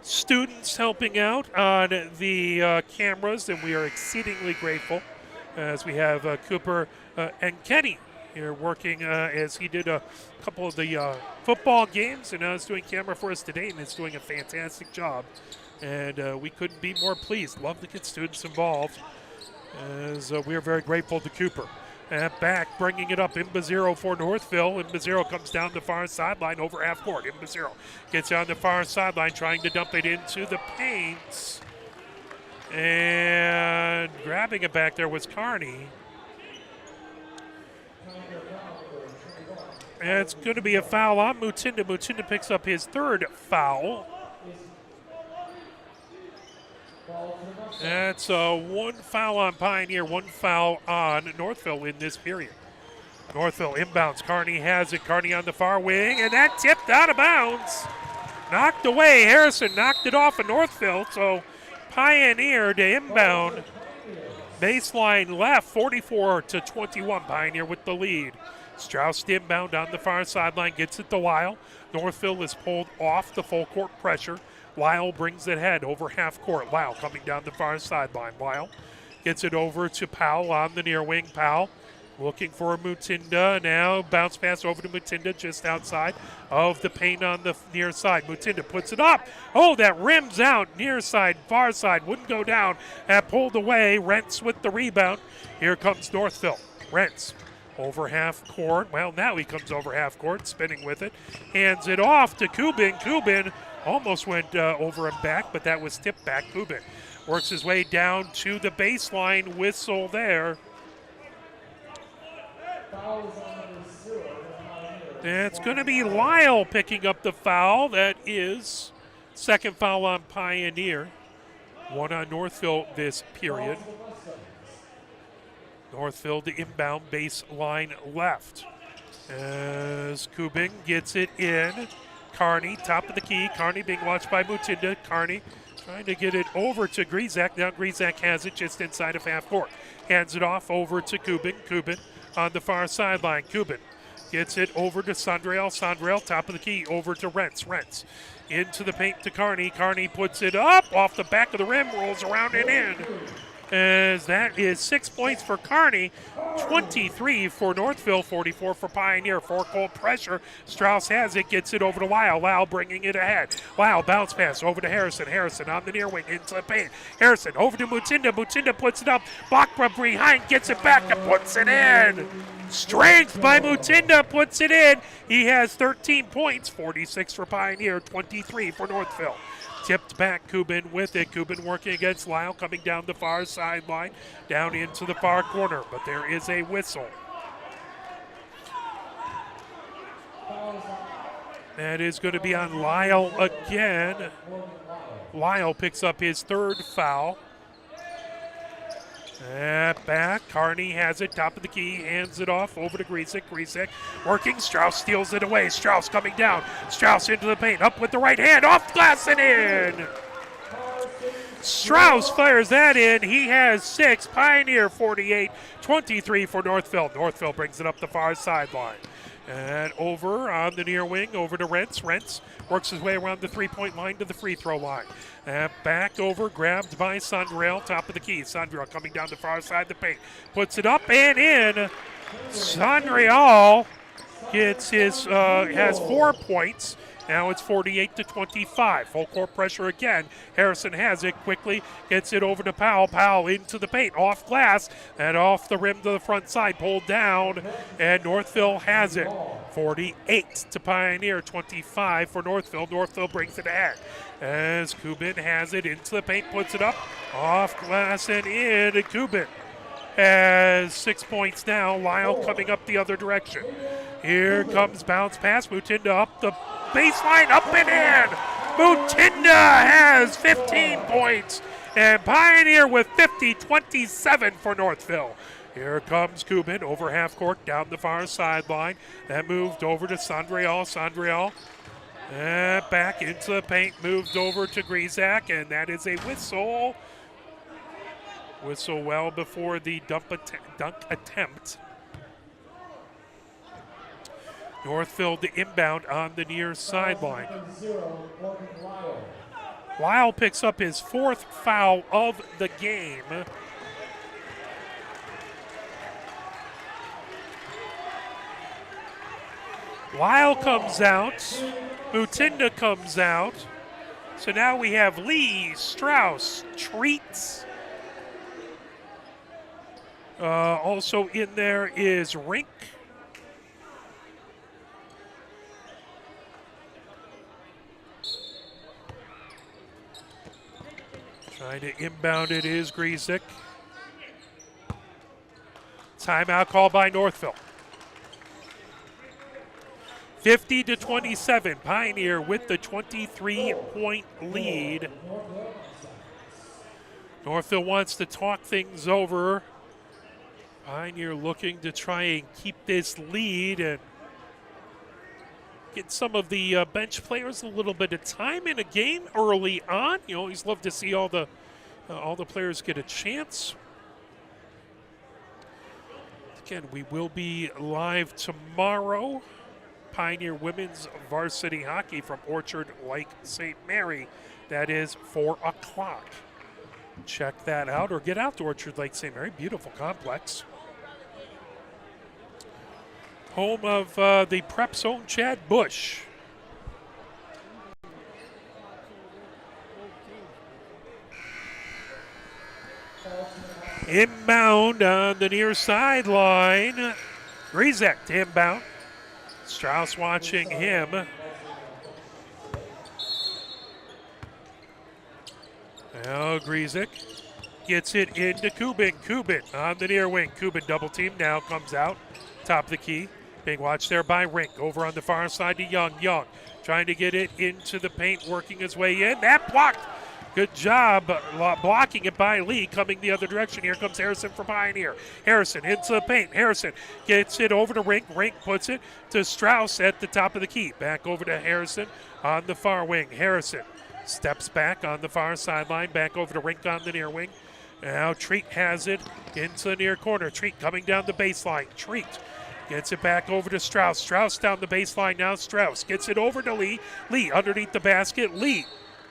students helping out on the cameras, and we are exceedingly grateful as we have Cooper and Kenny here working as he did a couple of the football games, and is doing camera for us today, and is doing a fantastic job. And we couldn't be more pleased. Love to get students involved, as we are very grateful to Cooper. And back, bringing it up, Imbazero for Northville. Imbazero comes down the far sideline over half court. Imbazero gets on the far sideline, trying to dump it into the paint. And grabbing it back there was Carney. And it's going to be a foul on Mutinda. Mutinda picks up his third foul. That's one foul on Pioneer, one foul on Northville in this period. Northville inbounds. Carney has it. Carney on the far wing, and that tipped out of bounds. Knocked away. Harrison knocked it off of Northville, so Pioneer to inbound. Baseline left, 44-21. Pioneer with the lead. Strauss inbound on the far sideline, gets it to Lyle. Northville is pulled off the full court pressure. Lyle brings it head over half court. Lyle coming down the far sideline. Lyle gets it over to Powell on the near wing. Powell looking for Mutinda. Now bounce pass over to Mutinda just outside of the paint on the near side. Mutinda puts it up. Oh, that rims out near side, far side. Wouldn't go down. That pulled away. Rentz with the rebound. Here comes Northville. Rentz over half court. Well, now he comes over half court, spinning with it. Hands it off to Kubin. Kubin almost went over and back, but that was tipped back. Kubin works his way down to the baseline. Whistle there. It's going to be Lyle picking up the foul. That is second foul on Pioneer. One on Northville this period. Northville to inbound baseline left. As Kubin gets it in. Carney, top of the key. Carney being watched by Mutinda. Carney trying to get it over to Grizak. Now Grizak has it just inside of half court. Hands it off over to Kubin. Kubin on the far sideline. Kubin gets it over to Sondrell. Sondrell, top of the key, over to Rentz. Rentz into the paint to Carney. Carney puts it up off the back of the rim, rolls around and in. As that is 6 points for Carney, 23 for Northville, 44 for Pioneer. Four court pressure. Strauss has it, gets it over to Lyle. Lyle bringing it ahead. Lyle bounce pass over to Harrison. Harrison on the near wing into the paint. Harrison over to Mutinda. Mutinda puts it up. Bakra behind, gets it back and puts it in. Strength by Mutinda, puts it in. He has 13 points, 46 for Pioneer, 23 for Northville. Tipped back, Kubin with it. Kubin working against Lyle, coming down the far sideline, down into the far corner, but there is a whistle. That is going to be on Lyle again. Lyle picks up his third foul. Back, Carney has it, top of the key, hands it off over to Grizek. Grizek working, Strauss steals it away. Strauss coming down, Strauss into the paint, up with the right hand, off glass and in. Strauss fires that in, he has 6, Pioneer 48, 23 for Northville. Northville brings it up the far sideline. And over on the near wing, over to Rentz. Rentz works his way around the three-point line to the free throw line. Back over, grabbed by Sondrell, top of the key. Sondrell coming down the far side of the paint. Puts it up and in. Sondrell gets his, has 4 points. Now it's 48-25. Full court pressure again. Harrison has it quickly. Gets it over to Powell. Powell into the paint. Off glass. And off the rim to the front side. Pulled down. And Northville has it. 48 to Pioneer. 25 for Northville. Northville brings it ahead. As Kubin has it into the paint. Puts it up. Off glass and in. And Kubin has 6 points now. Lyle coming up the other direction. Here comes bounce pass. Mutinda up the baseline, up and in. Mutinda has 15 points. And Pioneer with 50, 27 for Northville. Here comes Kubin over half court, down the far sideline. That moved over to Sondrell. Sondrell back into the paint, moved over to Grizak, and that is a whistle. Whistle well before the dunk attempt. Northville the inbound on the near sideline. Lyle picks up his 4th foul of the game. Lyle comes out. Mutinda comes out. So now we have Lee, Strauss, Treats. Also in there is Rink. Trying to inbound it is Griesick. Timeout called by Northville. 50-27, Pioneer with the 23-point lead. Northville wants to talk things over. Pioneer looking to try and keep this lead and get some of the bench players a little bit of time in a game early on. You always love to see all the players get a chance. Again, we will be live tomorrow. Pioneer Women's Varsity Hockey from Orchard Lake St. Mary. That is 4 o'clock. Check that out or get out to Orchard Lake St. Mary. Beautiful complex. Home of the Prep's own Chad Bush. Inbound on the near sideline. Griesick to inbound. Strauss watching him. Now Griesick gets it into Kubin. Kubin on the near wing. Kubin double team now comes out. Top of the key. Being watched there by Rink. Over on the far side to Young. Young trying to get it into the paint, working his way in. That blocked. Good job blocking it by Lee, coming the other direction. Here comes Harrison for Pioneer. Harrison into the paint. Harrison gets it over to Rink. Rink puts it to Strauss at the top of the key. Back over to Harrison on the far wing. Harrison steps back on the far sideline. Back over to Rink on the near wing. Now Treat has it into the near corner. Treat coming down the baseline. Treat gets it back over to Strauss. Strauss down the baseline now. Strauss gets it over to Lee. Lee underneath the basket. Lee.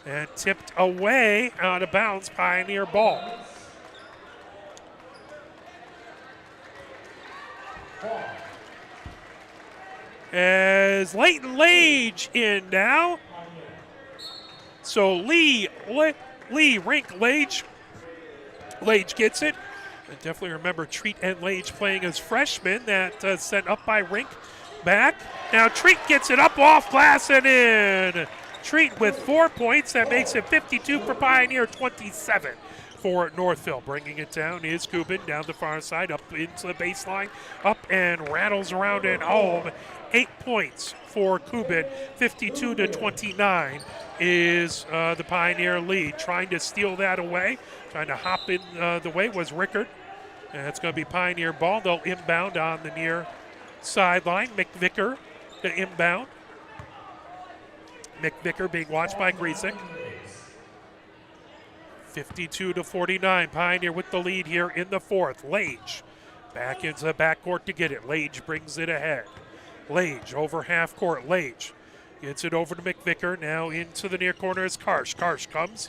And tipped away out of bounds, Pioneer ball. As Leighton Lage in now. So Lee, Rink, Lage. Lage gets it. I definitely remember Treat and Lage playing as freshmen. That sent up by Rink. Back. Now Treat gets it up off glass and in. Treat with 4 points. That makes it 52 for Pioneer, 27 for Northville. Bringing it down is Kubin down the far side, up into the baseline, up and rattles around and home. 8 points for Kubin. 52-29 is the Pioneer lead. Trying to steal that away, trying to hop in the way was Rickard. And it's going to be Pioneer ball. They'll inbound on the near sideline. McVicker to inbound. McVicker being watched by Griesick. 52-49. Pioneer with the lead here in the fourth. Lage back into the backcourt to get it. Lage brings it ahead. Lage over half court. Lage gets it over to McVicker. Now into the near corner is Karsh. Karsh comes.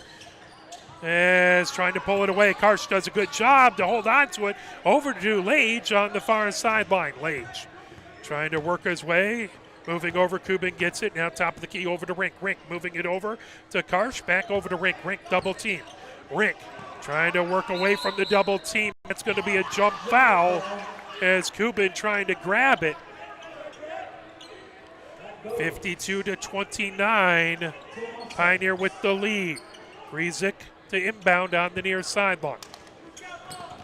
Is trying to pull it away. Karsh does a good job to hold on to it. Over to Lage on the far sideline. Lage trying to work his way. Moving over, Kubin gets it. Now top of the key over to Rink. Rink moving it over to Karsh. Back over to Rink. Rink double team. Rink trying to work away from the double team. That's going to be a jump foul as Kubin trying to grab it. 52-29. Pioneer with the lead. Griesick to inbound on the near sideline.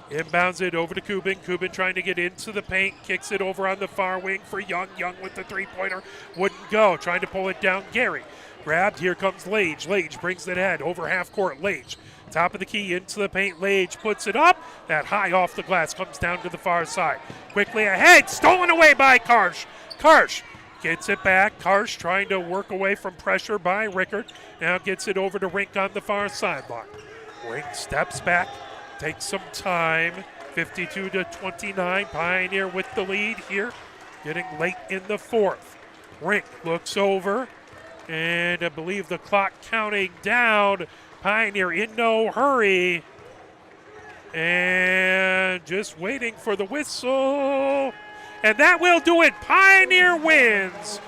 Inbounds it over to Kubin. Kubin trying to get into the paint. Kicks it over on the far wing for Young. Young with the three-pointer. Wouldn't go. Trying to pull it down. Gary grabbed. Here comes Lage. Lage brings it ahead. Over half court. Lage. Top of the key into the paint. Lage puts it up. That high off the glass comes down to the far side. Quickly ahead. Stolen away by Karsh. Karsh gets it back. Karsh trying to work away from pressure by Rickard. Now gets it over to Rink on the far sideline. Rink steps back. Takes some time. 52-29. Pioneer with the lead here. Getting late in the fourth. Rink looks over. And I believe the clock counting down. Pioneer in no hurry. And just waiting for the whistle. And that will do it. Pioneer wins.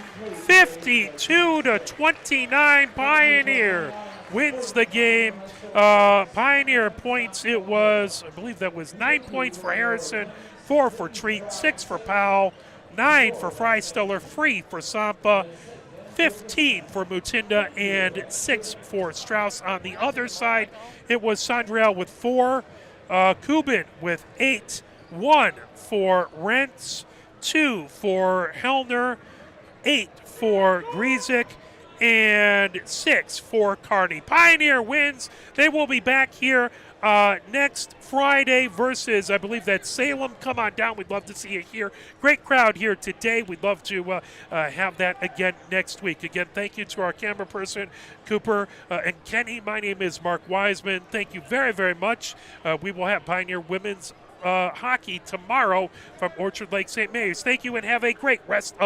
52-29. Pioneer wins the game. Pioneer points, it was, I believe that was 9 points for Harrison, 4 for Treat, 6 for Powell, 9 for Freisteller, 3 for Sampa. 15 for Mutinda, and 6 for Strauss. On the other side, it was Sondriel with 4, Kubin with 8, 1 for Rentz, 2 for Hellner, 8 for Griezik, and 6 for Kearney. Pioneer wins. They will be back here next Friday versus, I believe that's Salem. Come on down. We'd love to see you here. Great crowd here today. We'd love to have that again next week. Again, thank you to our camera person, Cooper and Kenny. My name is Mark Wiseman. Thank you very, very much. We will have Pioneer women's hockey tomorrow from Orchard Lake St. Mary's. Thank you and have a great rest of